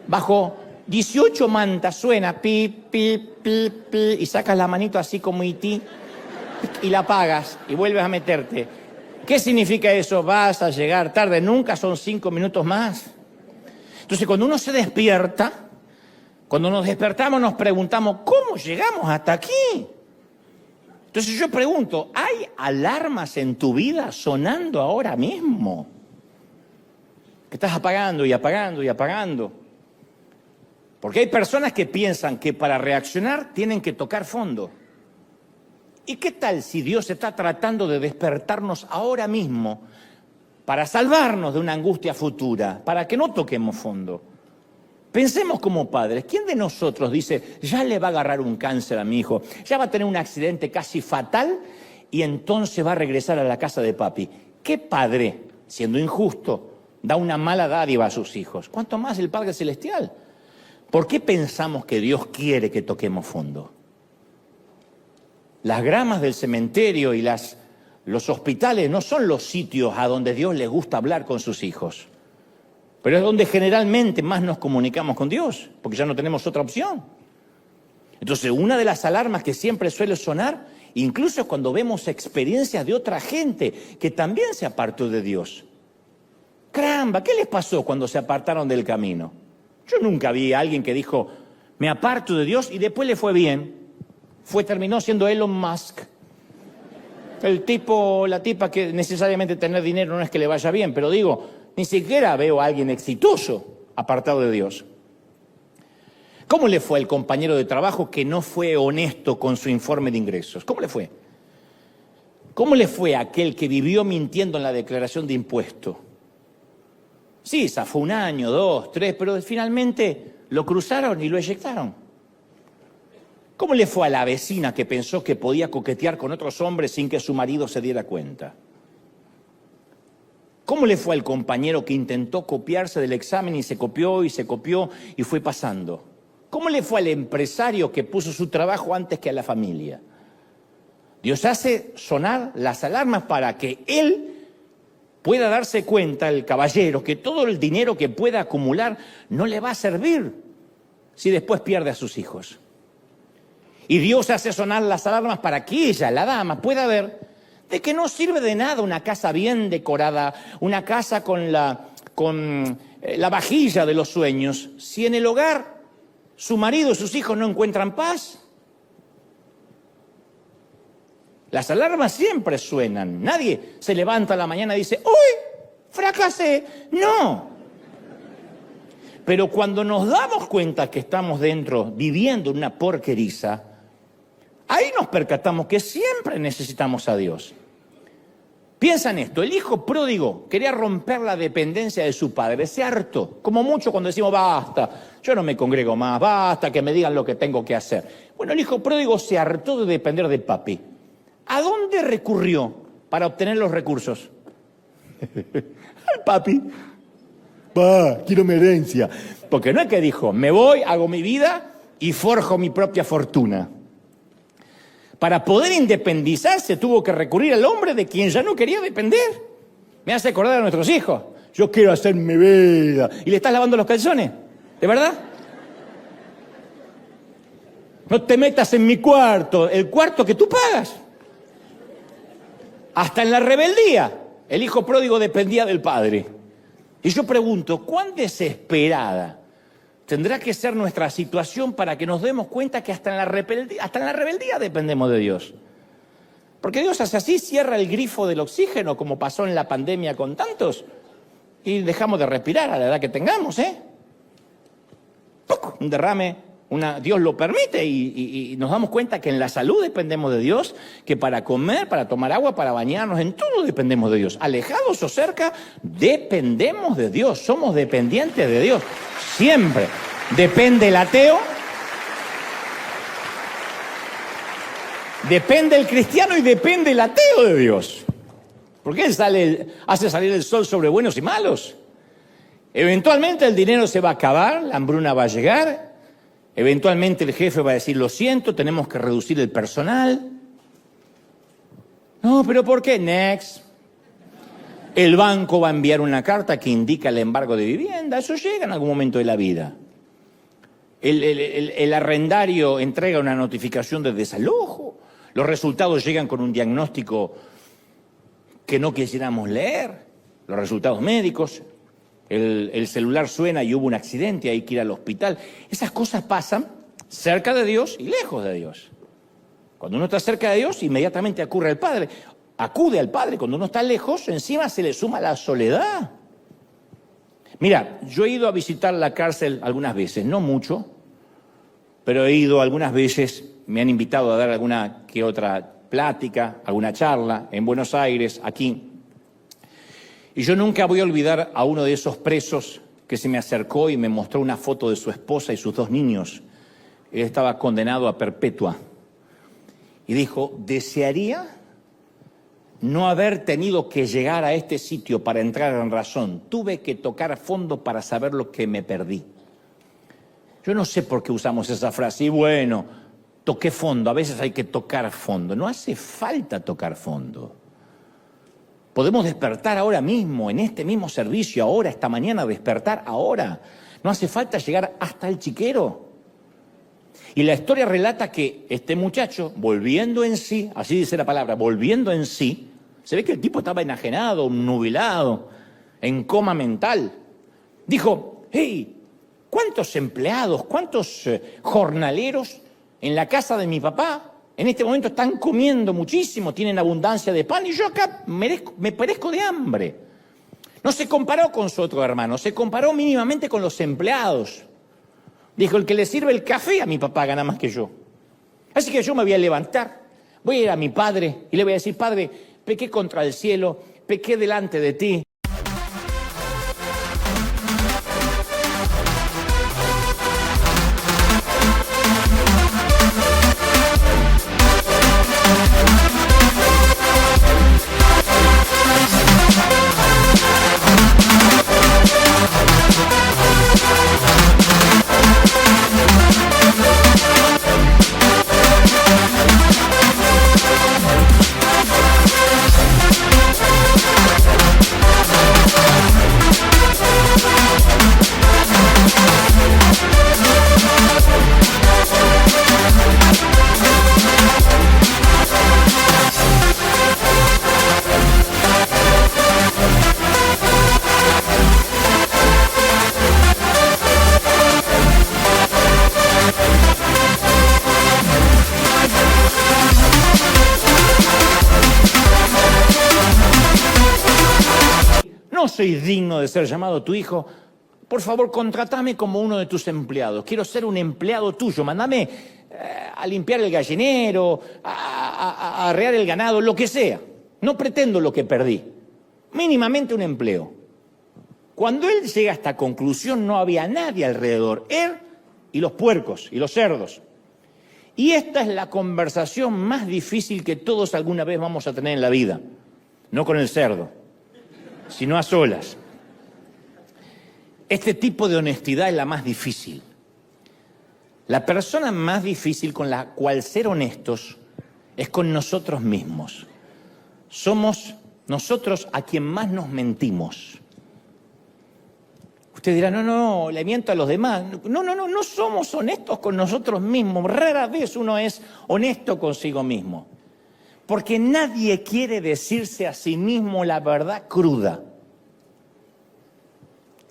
bajo 18 mantas suena pi, pi, pi, pi, y sacas la manito así como E.T. y la apagas y vuelves a meterte. ¿Qué significa eso? Vas a llegar tarde, nunca son 5 minutos más. Entonces cuando uno se despierta, cuando nos despertamos nos preguntamos, ¿cómo llegamos hasta aquí? Entonces yo pregunto, ¿hay alarmas en tu vida sonando ahora mismo? Que estás apagando y apagando y apagando. Porque hay personas que piensan que para reaccionar tienen que tocar fondo. ¿Y qué tal si Dios está tratando de despertarnos ahora mismo para salvarnos de una angustia futura, para que no toquemos fondo? Pensemos como padres, ¿quién de nosotros dice, ya le va a agarrar un cáncer a mi hijo, ya va a tener un accidente casi fatal y entonces va a regresar a la casa de papi? ¿Qué padre, siendo injusto, da una mala dádiva a sus hijos? ¿Cuánto más el Padre Celestial? ¿Por qué pensamos que Dios quiere que toquemos fondo? Las gramas del cementerio y los hospitales no son los sitios a donde Dios le gusta hablar con sus hijos. Pero es donde generalmente más nos comunicamos con Dios, porque ya no tenemos otra opción. Entonces, una de las alarmas que siempre suele sonar, incluso es cuando vemos experiencias de otra gente que también se apartó de Dios. Caramba, ¿qué les pasó cuando se apartaron del camino? Yo nunca vi a alguien que dijo, me aparto de Dios y después le fue bien. Terminó siendo Elon Musk. El tipo, la tipa que necesariamente tener dinero no es que le vaya bien, pero digo, ni siquiera veo a alguien exitoso apartado de Dios. ¿Cómo le fue al compañero de trabajo que no fue honesto con su informe de ingresos? ¿Cómo le fue? ¿Cómo le fue a aquel que vivió mintiendo en la declaración de impuesto? Sí, zafó 1 año, 2, 3, pero finalmente lo cruzaron y lo eyectaron. ¿Cómo le fue a la vecina que pensó que podía coquetear con otros hombres sin que su marido se diera cuenta? ¿Cómo le fue al compañero que intentó copiarse del examen y se copió y fue pasando? ¿Cómo le fue al empresario que puso su trabajo antes que a la familia? Dios hace sonar las alarmas para que él pueda darse cuenta, el caballero, que todo el dinero que pueda acumular no le va a servir si después pierde a sus hijos. Y Dios hace sonar las alarmas para que ella, la dama, pueda ver de que no sirve de nada una casa bien decorada, una casa con la vajilla de los sueños, si en el hogar su marido y sus hijos no encuentran paz. Las alarmas siempre suenan. Nadie se levanta a la mañana y dice, ¡uy! ¡Fracasé! ¡No! Pero cuando nos damos cuenta que estamos dentro viviendo una porqueriza, ahí nos percatamos que siempre necesitamos a Dios. Piensa en esto, el hijo pródigo quería romper la dependencia de su padre, se hartó, como mucho cuando decimos basta, yo no me congrego más, basta que me digan lo que tengo que hacer. Bueno, el hijo pródigo se hartó de depender de papi. ¿A dónde recurrió para obtener los recursos? Al papi. Pa, quiero mi herencia. Porque no es que dijo, me voy, hago mi vida y forjo mi propia fortuna. Para poder independizarse tuvo que recurrir al hombre de quien ya no quería depender. Me hace acordar a nuestros hijos. Yo quiero hacer mi vida. ¿Y le estás lavando los calzones? ¿De verdad? No te metas en mi cuarto, el cuarto que tú pagas. Hasta en la rebeldía, el hijo pródigo dependía del padre. Y yo pregunto, ¿cuán desesperada Tendrá que ser nuestra situación para que nos demos cuenta que hasta en la rebeldía dependemos de Dios. Porque Dios hace así, cierra el grifo del oxígeno, como pasó en la pandemia con tantos, y dejamos de respirar a la edad que tengamos, ¡Puc! Un derrame, Dios lo permite y nos damos cuenta que en la salud dependemos de Dios, que para comer, para tomar agua, para bañarnos, en todo dependemos de Dios. Alejados o cerca, dependemos de Dios, somos dependientes de Dios, siempre. Depende el ateo, depende el cristiano y depende el ateo de Dios. Porque Él hace salir el sol sobre buenos y malos. Eventualmente el dinero se va a acabar, la hambruna va a llegar, eventualmente el jefe va a decir, lo siento, tenemos que reducir el personal. No, pero ¿por qué? Next. El banco va a enviar una carta que indica el embargo de vivienda, eso llega en algún momento de la vida. El arrendario entrega una notificación de desalojo, los resultados llegan con un diagnóstico que no quisiéramos leer, los resultados médicos, el celular suena y hubo un accidente, hay que ir al hospital. Esas cosas pasan cerca de Dios y lejos de Dios. Cuando uno está cerca de Dios, inmediatamente acude al Padre. Cuando uno está lejos, encima se le suma la soledad. Mira, yo he ido a visitar la cárcel algunas veces, no mucho, pero he ido algunas veces, me han invitado a dar alguna que otra plática, alguna charla en Buenos Aires, aquí. Y yo nunca voy a olvidar a uno de esos presos que se me acercó y me mostró una foto de su esposa y sus 2 niños. Él estaba condenado a perpetua. Y dijo, desearía no haber tenido que llegar a este sitio para entrar en razón. Tuve que tocar fondo para saber lo que me perdí. Yo no sé por qué usamos esa frase. Y bueno, toqué fondo. A veces hay que tocar fondo. No hace falta tocar fondo. Podemos despertar ahora mismo, en este mismo servicio, ahora, esta mañana, despertar ahora. No hace falta llegar hasta el chiquero. Y la historia relata que este muchacho, volviendo en sí, así dice la palabra, volviendo en sí, se ve que el tipo estaba enajenado, nubilado, en coma mental. Dijo, hey, ¿cuántos empleados, cuántos jornaleros en la casa de mi papá en este momento están comiendo muchísimo, tienen abundancia de pan y yo acá me perezco de hambre? No se comparó con su otro hermano, se comparó mínimamente con los empleados. Dijo, el que le sirve el café a mi papá gana más que yo. Así que yo me voy a levantar, voy a ir a mi padre y le voy a decir, Padre, pequé contra el cielo, pequé delante de ti. No soy digno de ser llamado tu hijo. Por favor, contratame como uno de tus empleados. Quiero ser un empleado tuyo. Mándame a limpiar el gallinero, a arrear el ganado, lo que sea. No pretendo lo que perdí. Mínimamente un empleo. Cuando él llega a esta conclusión, no había nadie alrededor. Él y los puercos y los cerdos. Y esta es la conversación más difícil que todos alguna vez vamos a tener en la vida. No con el cerdo, sino a solas. Este tipo de honestidad es la más difícil. La persona más difícil con la cual ser honestos es con nosotros mismos. Somos nosotros a quien más nos mentimos. Usted dirá, no, le miento a los demás. No somos honestos con nosotros mismos. Rara vez uno es honesto consigo mismo. Porque nadie quiere decirse a sí mismo la verdad cruda.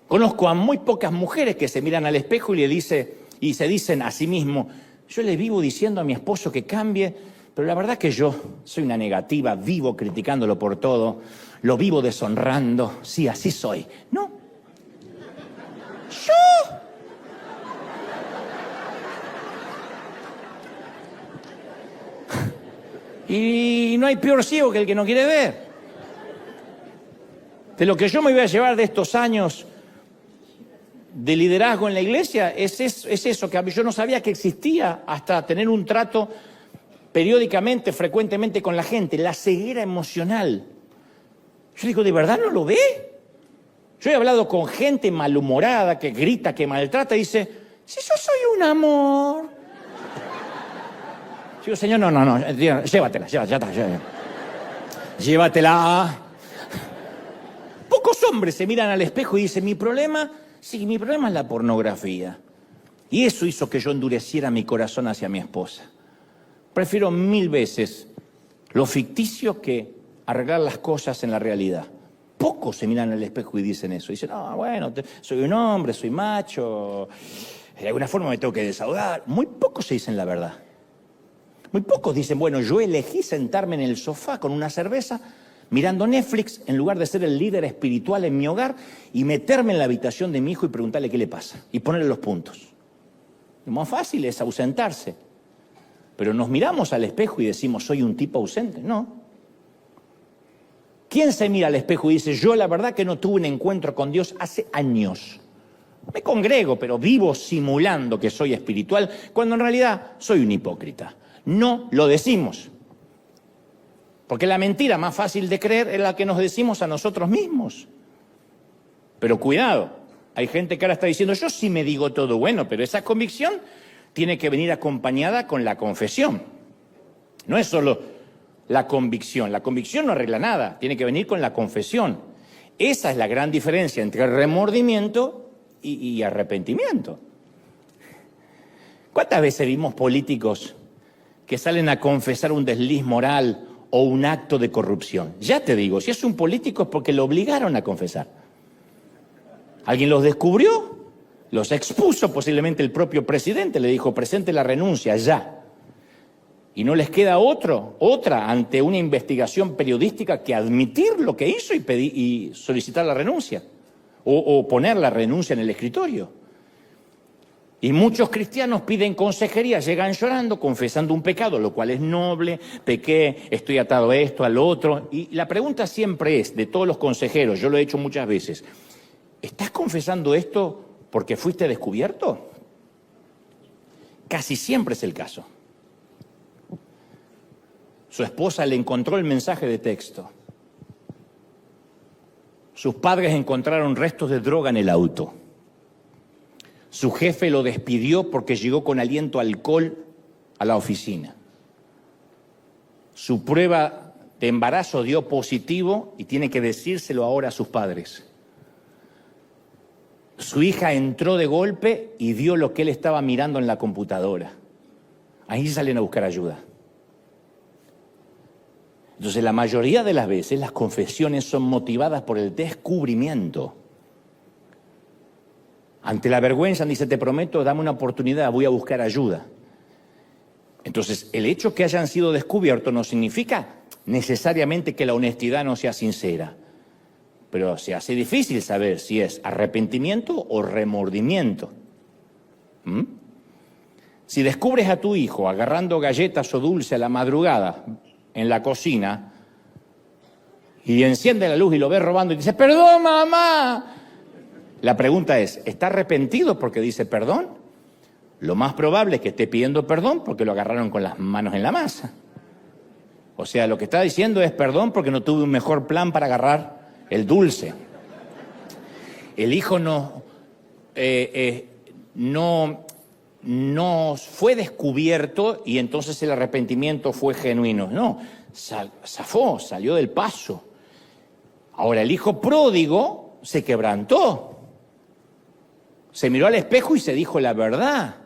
Conozco a muy pocas mujeres que se miran al espejo y se dicen a sí mismos, yo le vivo diciendo a mi esposo que cambie, pero la verdad que yo soy una negativa, vivo criticándolo por todo, lo vivo deshonrando, sí, así soy. No. Yo. Y no hay peor ciego que el que no quiere ver. De lo que yo me voy a llevar de estos años de liderazgo en la iglesia es eso, que yo no sabía que existía hasta tener un trato periódicamente, frecuentemente con la gente, la ceguera emocional. Yo digo, ¿de verdad no lo ve? Yo he hablado con gente malhumorada, que grita, que maltrata, y dice, si yo soy un amor. Yo digo, señor, no, llévatela. Llévatela. Pocos hombres se miran al espejo y dicen, mi problema es la pornografía. Y eso hizo que yo endureciera mi corazón hacia mi esposa. Prefiero 1000 veces lo ficticio que arreglar las cosas en la realidad. Pocos se miran al espejo y dicen eso. Dicen, no, bueno, soy un hombre, soy macho, de alguna forma me tengo que desahogar. Muy pocos se dicen la verdad. Muy pocos dicen, bueno, yo elegí sentarme en el sofá con una cerveza, mirando Netflix, en lugar de ser el líder espiritual en mi hogar y meterme en la habitación de mi hijo y preguntarle qué le pasa y ponerle los puntos. Lo más fácil es ausentarse. Pero nos miramos al espejo y decimos, soy un tipo ausente. No. ¿Quién se mira al espejo y dice, yo la verdad que no tuve un encuentro con Dios hace años? Me congrego, pero vivo simulando que soy espiritual, cuando en realidad soy un hipócrita. No lo decimos. Porque la mentira más fácil de creer es la que nos decimos a nosotros mismos. Pero cuidado, hay gente que ahora está diciendo, yo sí me digo todo bueno, pero esa convicción tiene que venir acompañada con la confesión. No es solo la convicción no arregla nada, tiene que venir con la confesión. Esa es la gran diferencia entre remordimiento y arrepentimiento. ¿Cuántas veces vimos políticos que salen a confesar un desliz moral o un acto de corrupción? Ya te digo, si es un político es porque lo obligaron a confesar. Alguien los descubrió, los expuso, posiblemente el propio presidente le dijo, presente la renuncia ya. Y no les queda otra ante una investigación periodística que admitir lo que hizo y solicitar la renuncia o poner la renuncia en el escritorio. Y muchos cristianos piden consejería, llegan llorando, confesando un pecado, lo cual es noble, pequé, estoy atado a esto, al otro. Y la pregunta siempre es, de todos los consejeros, yo lo he hecho muchas veces, ¿estás confesando esto porque fuiste descubierto? Casi siempre es el caso. Su esposa le encontró el mensaje de texto. Sus padres encontraron restos de droga en el auto. Su jefe lo despidió porque llegó con aliento a alcohol a la oficina. Su prueba de embarazo dio positivo y tiene que decírselo ahora a sus padres. Su hija entró de golpe y vio lo que él estaba mirando en la computadora. Ahí salen a buscar ayuda. Entonces, la mayoría de las veces las confesiones son motivadas por el descubrimiento. Ante la vergüenza dice, te prometo, dame una oportunidad, voy a buscar ayuda. Entonces, el hecho que hayan sido descubiertos no significa necesariamente que la honestidad no sea sincera. Pero se hace difícil saber si es arrepentimiento o remordimiento. Si descubres a tu hijo agarrando galletas o dulce a la madrugada en la cocina y enciende la luz y lo ves robando y dice, perdón, mamá. La pregunta es, ¿está arrepentido porque dice perdón? Lo más probable es que esté pidiendo perdón porque lo agarraron con las manos en la masa. O sea, lo que está diciendo es perdón porque no tuve un mejor plan para agarrar el dulce. El hijo no fue descubierto y entonces el arrepentimiento fue genuino. No, zafó, salió del paso. Ahora el hijo pródigo se quebrantó. Se miró al espejo y se dijo la verdad.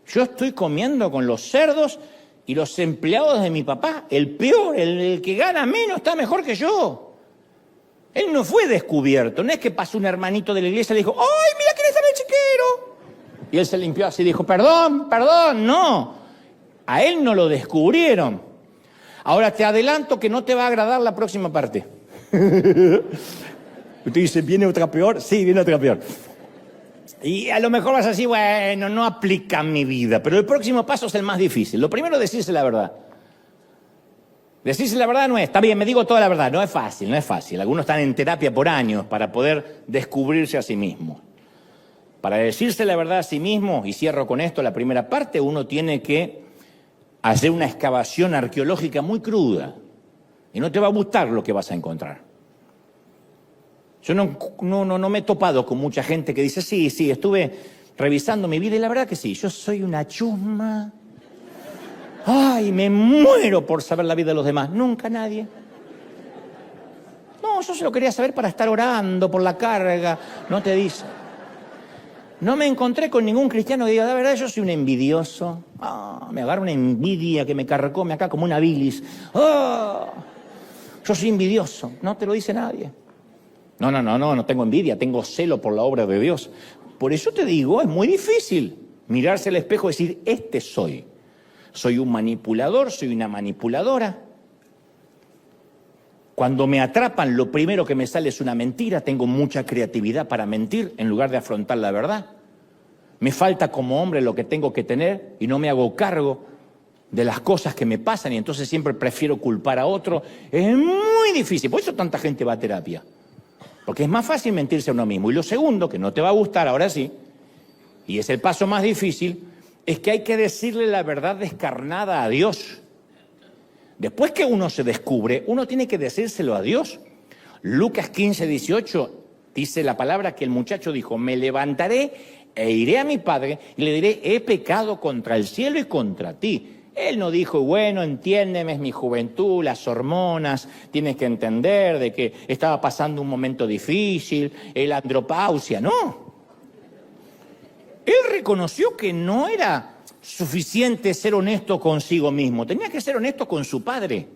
Yo estoy comiendo con los cerdos y los empleados de mi papá. El peor, el que gana menos, está mejor que yo. Él no fue descubierto, no es que pasó un hermanito de la iglesia y le dijo, ¡ay, mira quién está en el chiquero! Y él se limpió así y dijo, perdón, no. A él no lo descubrieron. Ahora te adelanto que no te va a agradar la próxima parte. Usted dice, ¿viene otra peor? Sí, viene otra peor. Y a lo mejor vas así, bueno, no aplica a mi vida, pero el próximo paso es el más difícil. Lo primero es decirse la verdad. Decirse la verdad no es, está bien, me digo toda la verdad, no es fácil. Algunos están en terapia por años para poder descubrirse a sí mismos. Para decirse la verdad a sí mismo, y cierro con esto la primera parte, uno tiene que hacer una excavación arqueológica muy cruda. Y no te va a gustar lo que vas a encontrar. Yo no me he topado con mucha gente que dice, sí, estuve revisando mi vida y la verdad que sí, yo soy una chusma. Ay, me muero por saber la vida de los demás. Nunca nadie. No, yo se lo quería saber para estar orando por la carga. No te dice. No me encontré con ningún cristiano que diga, la verdad, yo soy un envidioso. Me agarra una envidia que me carcome acá como una bilis. Yo soy envidioso. No te lo dice nadie. No tengo envidia, tengo celo por la obra de Dios. Por eso te digo, es muy difícil mirarse al espejo y decir, este soy. Soy un manipulador, soy una manipuladora. Cuando me atrapan, lo primero que me sale es una mentira. Tengo mucha creatividad para mentir en lugar de afrontar la verdad. Me falta como hombre lo que tengo que tener y no me hago cargo de las cosas que me pasan y entonces siempre prefiero culpar a otro. Es muy difícil, por eso tanta gente va a terapia. Porque es más fácil mentirse a uno mismo. Y lo segundo, que no te va a gustar, ahora sí, y es el paso más difícil, es que hay que decirle la verdad descarnada a Dios. Después que uno se descubre, uno tiene que decírselo a Dios. Lucas 15:18 dice la palabra que el muchacho dijo, me levantaré e iré a mi padre y le diré, he pecado contra el cielo y contra ti. Él no dijo, bueno, entiéndeme, es mi juventud, las hormonas, tienes que entender de que estaba pasando un momento difícil, la andropausia, no. Él reconoció que no era suficiente ser honesto consigo mismo, tenía que ser honesto con su padre.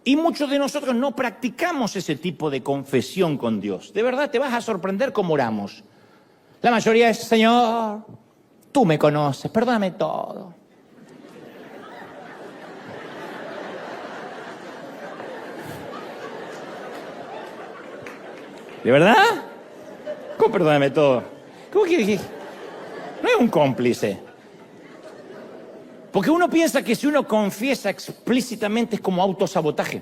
Y muchos de nosotros no practicamos ese tipo de confesión con Dios. De verdad, te vas a sorprender cómo oramos. La mayoría es, Señor, tú me conoces, perdóname todo. ¿De verdad? ¿Cómo perdóname todo? ¿Cómo que no es un cómplice? Porque uno piensa que si uno confiesa explícitamente es como autosabotaje.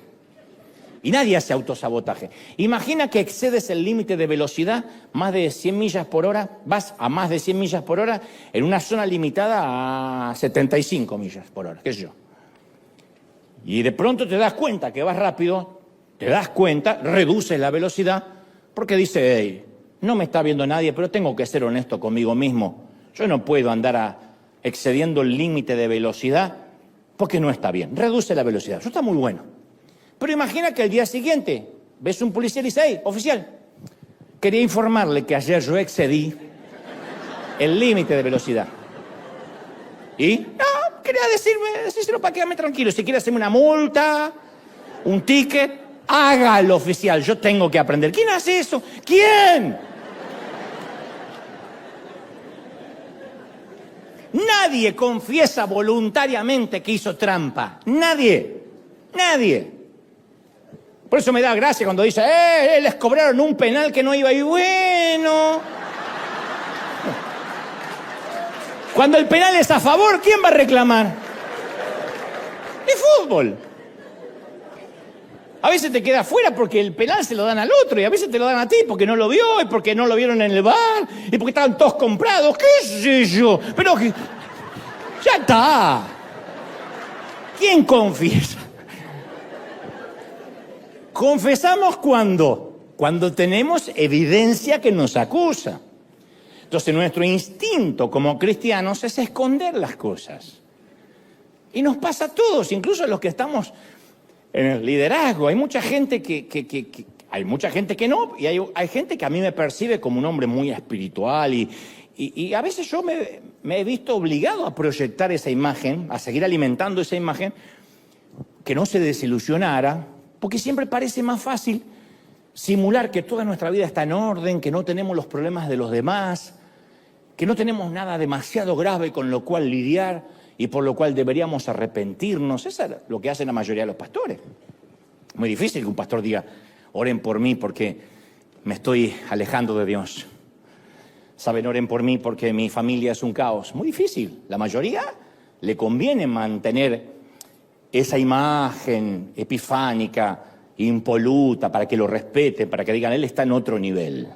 Y nadie hace autosabotaje. Imagina que excedes el límite de velocidad, más de 100 millas por hora, vas a más de 100 millas por hora en una zona limitada a 75 millas por hora, qué sé yo. Y de pronto te das cuenta que vas rápido, te das cuenta, reduces la velocidad, porque dice, hey, no me está viendo nadie, pero tengo que ser honesto conmigo mismo. Yo no puedo andar excediendo el límite de velocidad porque no está bien. Reduce la velocidad. Eso está muy bueno. Pero imagina que el día siguiente ves un policía y dice, hey, oficial, quería informarle que ayer yo excedí el límite de velocidad. ¿Y? No, quería decírselo para quedarme tranquilo. Si quiere hacerme una multa, un ticket, hágalo, oficial, yo tengo que aprender. ¿Quién hace eso? ¿Quién? Nadie confiesa voluntariamente que hizo trampa. Nadie. Por eso me da gracia cuando dice, les cobraron un penal que no iba y bueno. Cuando el penal es a favor, ¿quién va a reclamar? Es fútbol. A veces te queda fuera porque el penal se lo dan al otro y a veces te lo dan a ti porque no lo vio y porque no lo vieron en el bar y porque estaban todos comprados, qué sé yo. Pero ya está. ¿Quién confiesa? Confesamos cuando tenemos evidencia que nos acusa. Entonces nuestro instinto como cristianos es esconder las cosas. Y nos pasa a todos, incluso a los que estamos en el liderazgo. Hay mucha gente hay mucha gente que no, y hay gente que a mí me percibe como un hombre muy espiritual y a veces yo me he visto obligado a proyectar esa imagen, a seguir alimentando esa imagen, que no se desilusionara, porque siempre parece más fácil simular que toda nuestra vida está en orden, que no tenemos los problemas de los demás, que no tenemos nada demasiado grave con lo cual lidiar y por lo cual deberíamos arrepentirnos. Eso es lo que hacen la mayoría de los pastores. Muy difícil que un pastor diga, oren por mí porque me estoy alejando de Dios. Saben, oren por mí porque mi familia es un caos. Muy difícil. La mayoría le conviene mantener esa imagen epifánica, impoluta, para que lo respeten, para que digan, él está en otro nivel.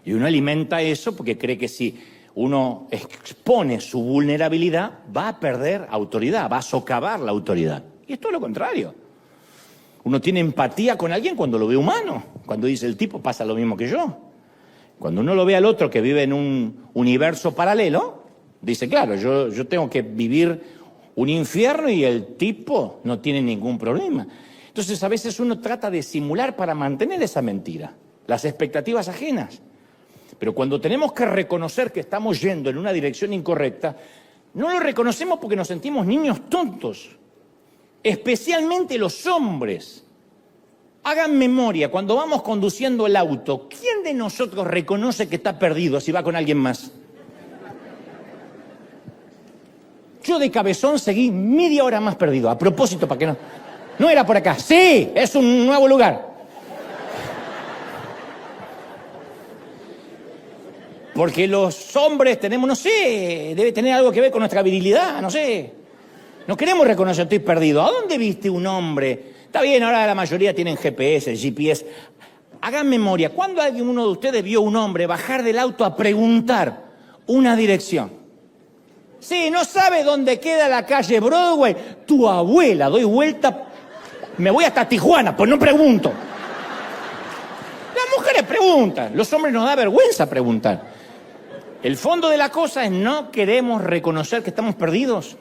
Y uno alimenta eso porque cree que si uno expone su vulnerabilidad, va a perder autoridad, va a socavar la autoridad. Y es todo lo contrario. Uno tiene empatía con alguien cuando lo ve humano, cuando dice, el tipo pasa lo mismo que yo. Cuando uno lo ve al otro que vive en un universo paralelo, dice, claro, yo tengo que vivir un infierno y el tipo no tiene ningún problema. Entonces a veces uno trata de simular para mantener esa mentira, las expectativas ajenas. Pero cuando tenemos que reconocer que estamos yendo en una dirección incorrecta, no lo reconocemos porque nos sentimos niños tontos, especialmente los hombres. Hagan memoria, cuando vamos conduciendo el auto, ¿quién de nosotros reconoce que está perdido si va con alguien más? Yo de cabezón seguí media hora más perdido, a propósito, para que no era por acá. Sí, es un nuevo lugar. Porque los hombres tenemos, no sé, debe tener algo que ver con nuestra virilidad, no sé. No queremos reconocer, estoy perdido. ¿A dónde viste un hombre? Está bien, ahora la mayoría tienen GPS. Hagan memoria, ¿cuándo uno de ustedes vio un hombre bajar del auto a preguntar una dirección? Sí, no sabe dónde queda la calle Broadway. Tu abuela, doy vuelta, me voy hasta Tijuana, pues no pregunto. Las mujeres preguntan, los hombres nos da vergüenza preguntar. El fondo de la cosa es no queremos reconocer que estamos perdidos.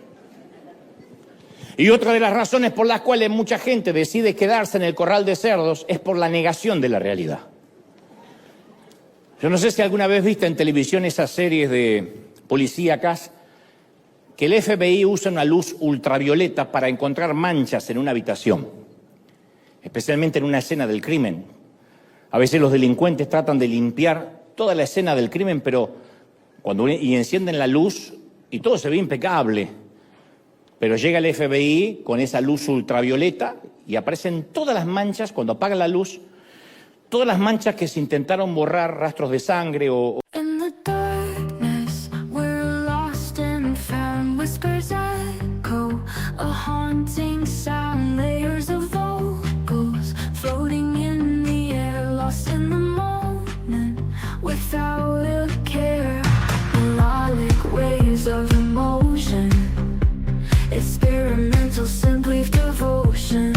Y otra de las razones por las cuales mucha gente decide quedarse en el corral de cerdos es por la negación de la realidad. Yo no sé si alguna vez viste en televisión esas series de policíacas que el FBI usa una luz ultravioleta para encontrar manchas en una habitación, especialmente en una escena del crimen. A veces los delincuentes tratan de limpiar toda la escena del crimen, pero y encienden la luz y todo se ve impecable. Pero llega el FBI con esa luz ultravioleta y aparecen todas las manchas, cuando apagan la luz, todas las manchas que se intentaron borrar, rastros de sangre o... Experimental, simply devotion.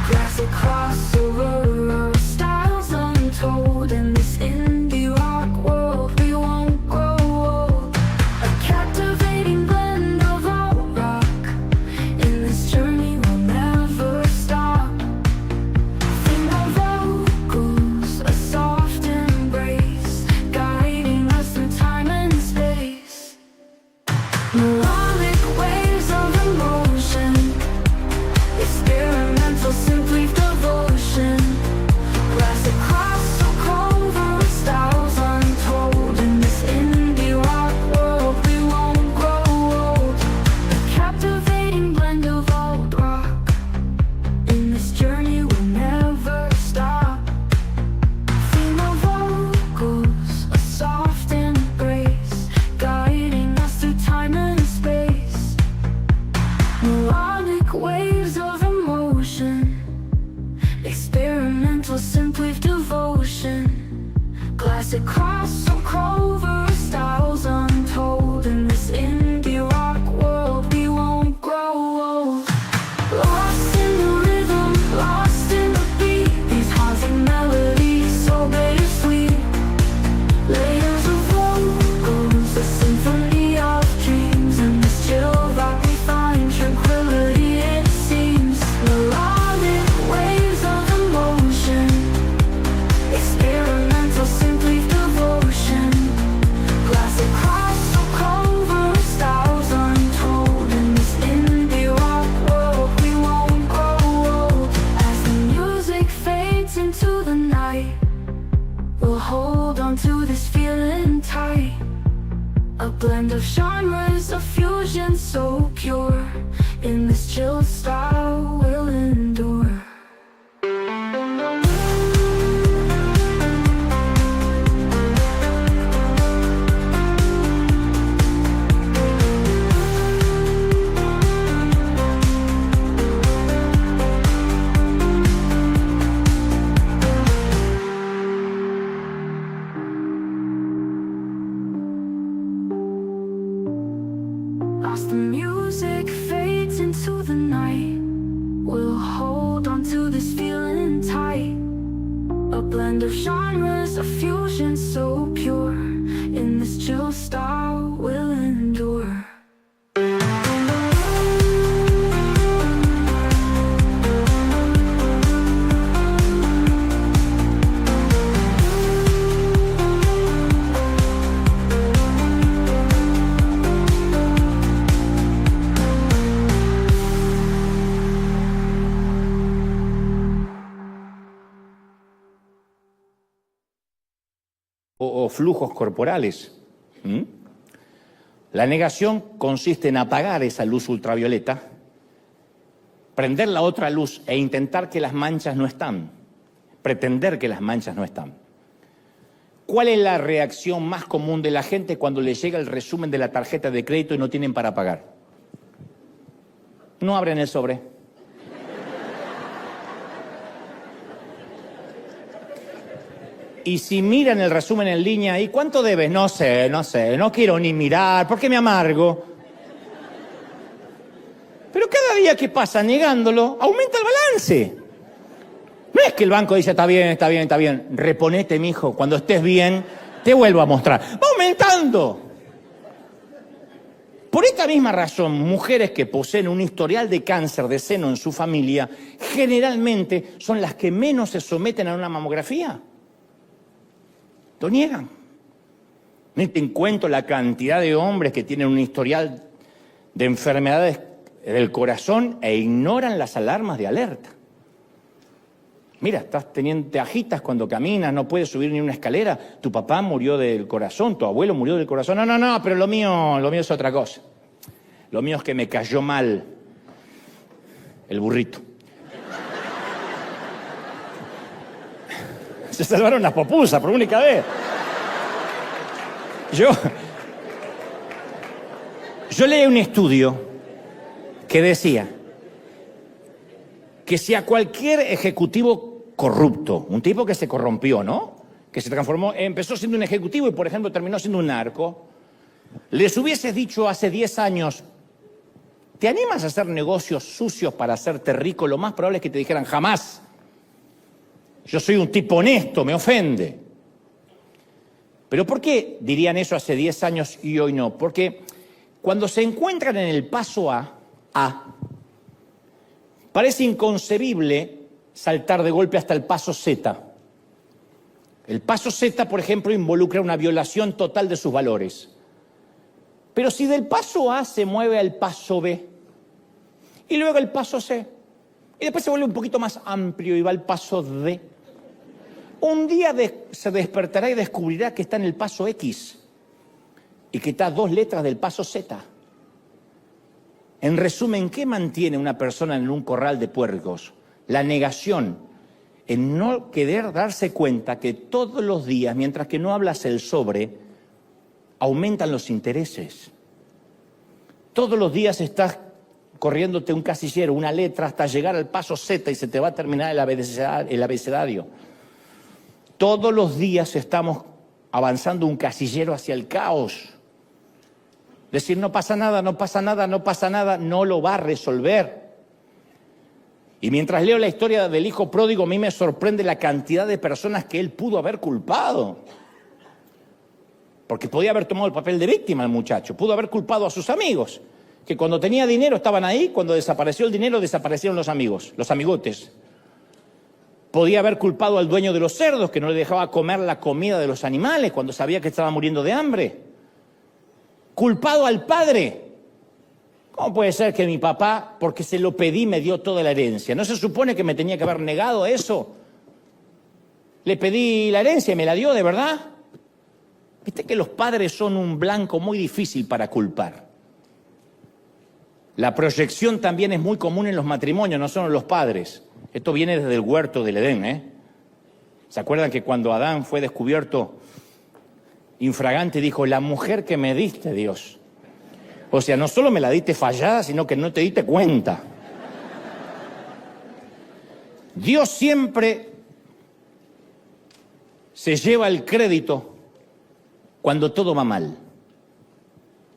Classic crossover styles untold in this indie rock world. We won't grow old. A captivating blend of alt rock. In this journey we'll never stop. Female vocals, a soft embrace, guiding us through time and space. Melodic waves of emotion, experimental, simply devotion. Classic crossover styles untold in this indie rock world. We won't grow old. A captivating blend of old rock. In this journey we'll never stop. Female vocals, a soft embrace, guiding us through time and space. Melodic waves of emotion, experimental, simply devotion. Classic crossover styles untold in this indie rock world. We won't grow old. Lost in the rhythm, lost in the beat. These haunting melodies, so bittersweet. Layers of vocals, a symphony of dreams. In this chill vibe we find tranquility, it seems. Melodic waves of emotion, experimental, simply devotion. into the night. We'll hold on to this feeling tight. A blend of genres, a fusion so pure. In this chill style we'll endure. As the music fades into the night, we'll hold on to this feeling tight. A blend of genres, a fusion so pure. In this chill style we'll endure. O flujos corporales. La negación consiste en apagar esa luz ultravioleta, prender la otra luz e intentar que las manchas no están, pretender que las manchas no están. ¿Cuál es la reacción más común de la gente cuando le llega el resumen de la tarjeta de crédito y no tienen para pagar? No abren el sobre. Y si miran el resumen en línea, ¿y cuánto debes? No sé, no quiero ni mirar, porque me amargo. Pero cada día que pasa negándolo, aumenta el balance. No es que el banco dice, está bien, reponete, mijo, cuando estés bien, te vuelvo a mostrar. Va aumentando. Por esta misma razón, mujeres que poseen un historial de cáncer de seno en su familia, generalmente son las que menos se someten a una mamografía. Lo niegan. Ni te encuentro la cantidad de hombres que tienen un historial de enfermedades del corazón e ignoran las alarmas de alerta. Mira, te agitas cuando caminas, no puedes subir ni una escalera. Tu papá murió del corazón, tu abuelo murió del corazón. No, pero lo mío es otra cosa. Lo mío es que me cayó mal el burrito. Se salvaron las popusas por única vez. Yo leí un estudio que decía que si a cualquier ejecutivo corrupto, un tipo que se corrompió, ¿no? Que se transformó, empezó siendo un ejecutivo y, por ejemplo, terminó siendo un narco, les hubieses dicho hace 10 años, ¿te animas a hacer negocios sucios para hacerte rico? Lo más probable es que te dijeran, jamás. Yo soy un tipo honesto, me ofende. ¿Pero por qué dirían eso hace 10 años y hoy no? Porque cuando se encuentran en el paso A, parece inconcebible saltar de golpe hasta el paso Z. El paso Z, por ejemplo, involucra una violación total de sus valores. Pero si del paso A se mueve al paso B, y luego el paso C, y después se vuelve un poquito más amplio y va al paso D, un día se despertará y descubrirá que está en el paso X y que está a 2 letras del paso Z. En resumen, ¿qué mantiene una persona en un corral de puercos? La negación, en no querer darse cuenta que todos los días, mientras que no hablas el sobre, aumentan los intereses. Todos los días estás corriéndote un casillero, una letra, hasta llegar al paso Z y se te va a terminar el abecedario. Todos los días estamos avanzando un casillero hacia el caos. Decir no pasa nada, no lo va a resolver. Y mientras leo la historia del hijo pródigo, a mí me sorprende la cantidad de personas que él pudo haber culpado. Porque podía haber tomado el papel de víctima el muchacho, pudo haber culpado a sus amigos, que cuando tenía dinero estaban ahí, cuando desapareció el dinero desaparecieron los amigos, los amigotes. Podía haber culpado al dueño de los cerdos, que no le dejaba comer la comida de los animales cuando sabía que estaba muriendo de hambre. Culpado al padre. ¿Cómo puede ser que mi papá, porque se lo pedí, me dio toda la herencia? ¿No se supone que me tenía que haber negado eso? le pedí la herencia y me la dio de verdad. Viste que los padres son un blanco muy difícil para culpar. La proyección también es muy común en los matrimonios, no solo en los padres. Esto viene desde el huerto del Edén, ¿eh? ¿Se acuerdan que cuando Adán fue descubierto infragante dijo, la mujer que me diste, Dios? O sea, no solo me la diste fallada, sino que no te diste cuenta. Dios siempre se lleva el crédito cuando todo va mal.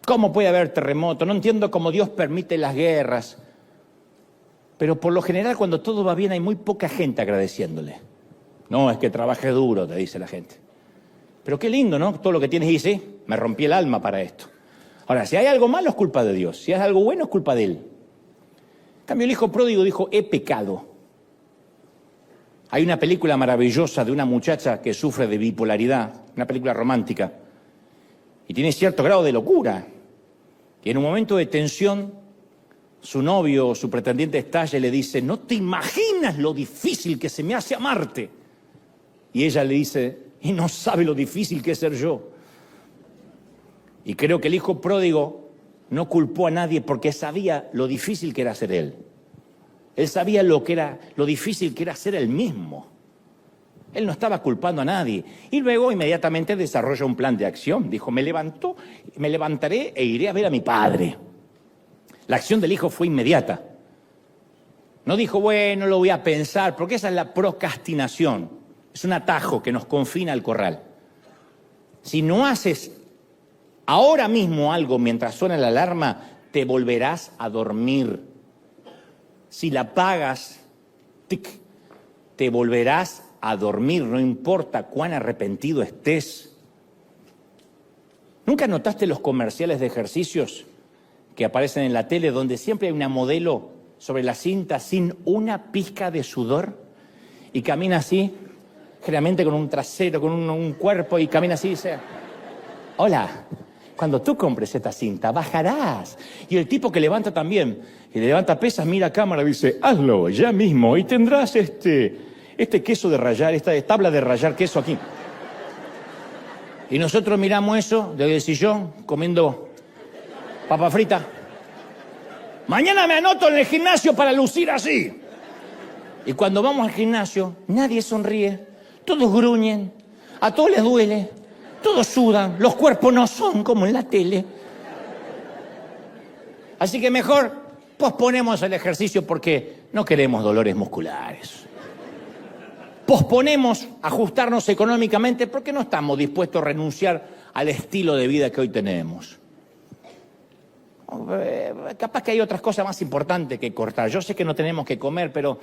¿Cómo puede haber terremoto? No entiendo cómo Dios permite las guerras. Pero por lo general cuando todo va bien hay muy poca gente agradeciéndole. No, es que trabajé duro, te dice la gente. Pero qué lindo, ¿no? Todo lo que tienes y sí, me rompí el alma para esto. Ahora, si hay algo malo es culpa de Dios, si hay algo bueno es culpa de Él. En cambio, el hijo pródigo dijo, he pecado. Hay una película maravillosa de una muchacha que sufre de bipolaridad, una película romántica, y tiene cierto grado de locura. Y en un momento de tensión, su novio o su pretendiente estalla y le dice, no te imaginas lo difícil que se me hace amarte. Y ella le dice, y no sabe lo difícil que es ser yo. Y creo que el hijo pródigo no culpó a nadie porque sabía lo difícil que era ser él. Él sabía lo difícil que era ser él mismo. Él no estaba culpando a nadie. Y luego inmediatamente desarrolla un plan de acción. Dijo, me levantaré e iré a ver a mi padre. La acción del hijo fue inmediata. No dijo, bueno, lo voy a pensar, porque esa es la procrastinación. Es un atajo que nos confina al corral. Si no haces ahora mismo algo mientras suena la alarma, te volverás a dormir. Si la apagas, tic, te volverás a dormir, no importa cuán arrepentido estés. ¿Nunca notaste los comerciales de ejercicios que aparecen en la tele donde siempre hay una modelo sobre la cinta sin una pizca de sudor y camina así, generalmente con un trasero, con un cuerpo y camina así y dice, hola, cuando tú compres esta cinta bajarás? Y el tipo que levanta también, y levanta pesas, mira a cámara y dice, hazlo ya mismo y tendrás este queso de rallar, esta tabla de rallar queso aquí. Y nosotros miramos eso desde el sillón, comiendo papa frita. Mañana me anoto en el gimnasio para lucir así. Y cuando vamos al gimnasio, nadie sonríe, todos gruñen, a todos les duele, todos sudan, los cuerpos no son como en la tele. Así que mejor posponemos el ejercicio porque no queremos dolores musculares. Posponemos ajustarnos económicamente porque no estamos dispuestos a renunciar al estilo de vida que hoy tenemos. Capaz que hay otras cosas más importantes que cortar. Yo sé que no tenemos que comer, pero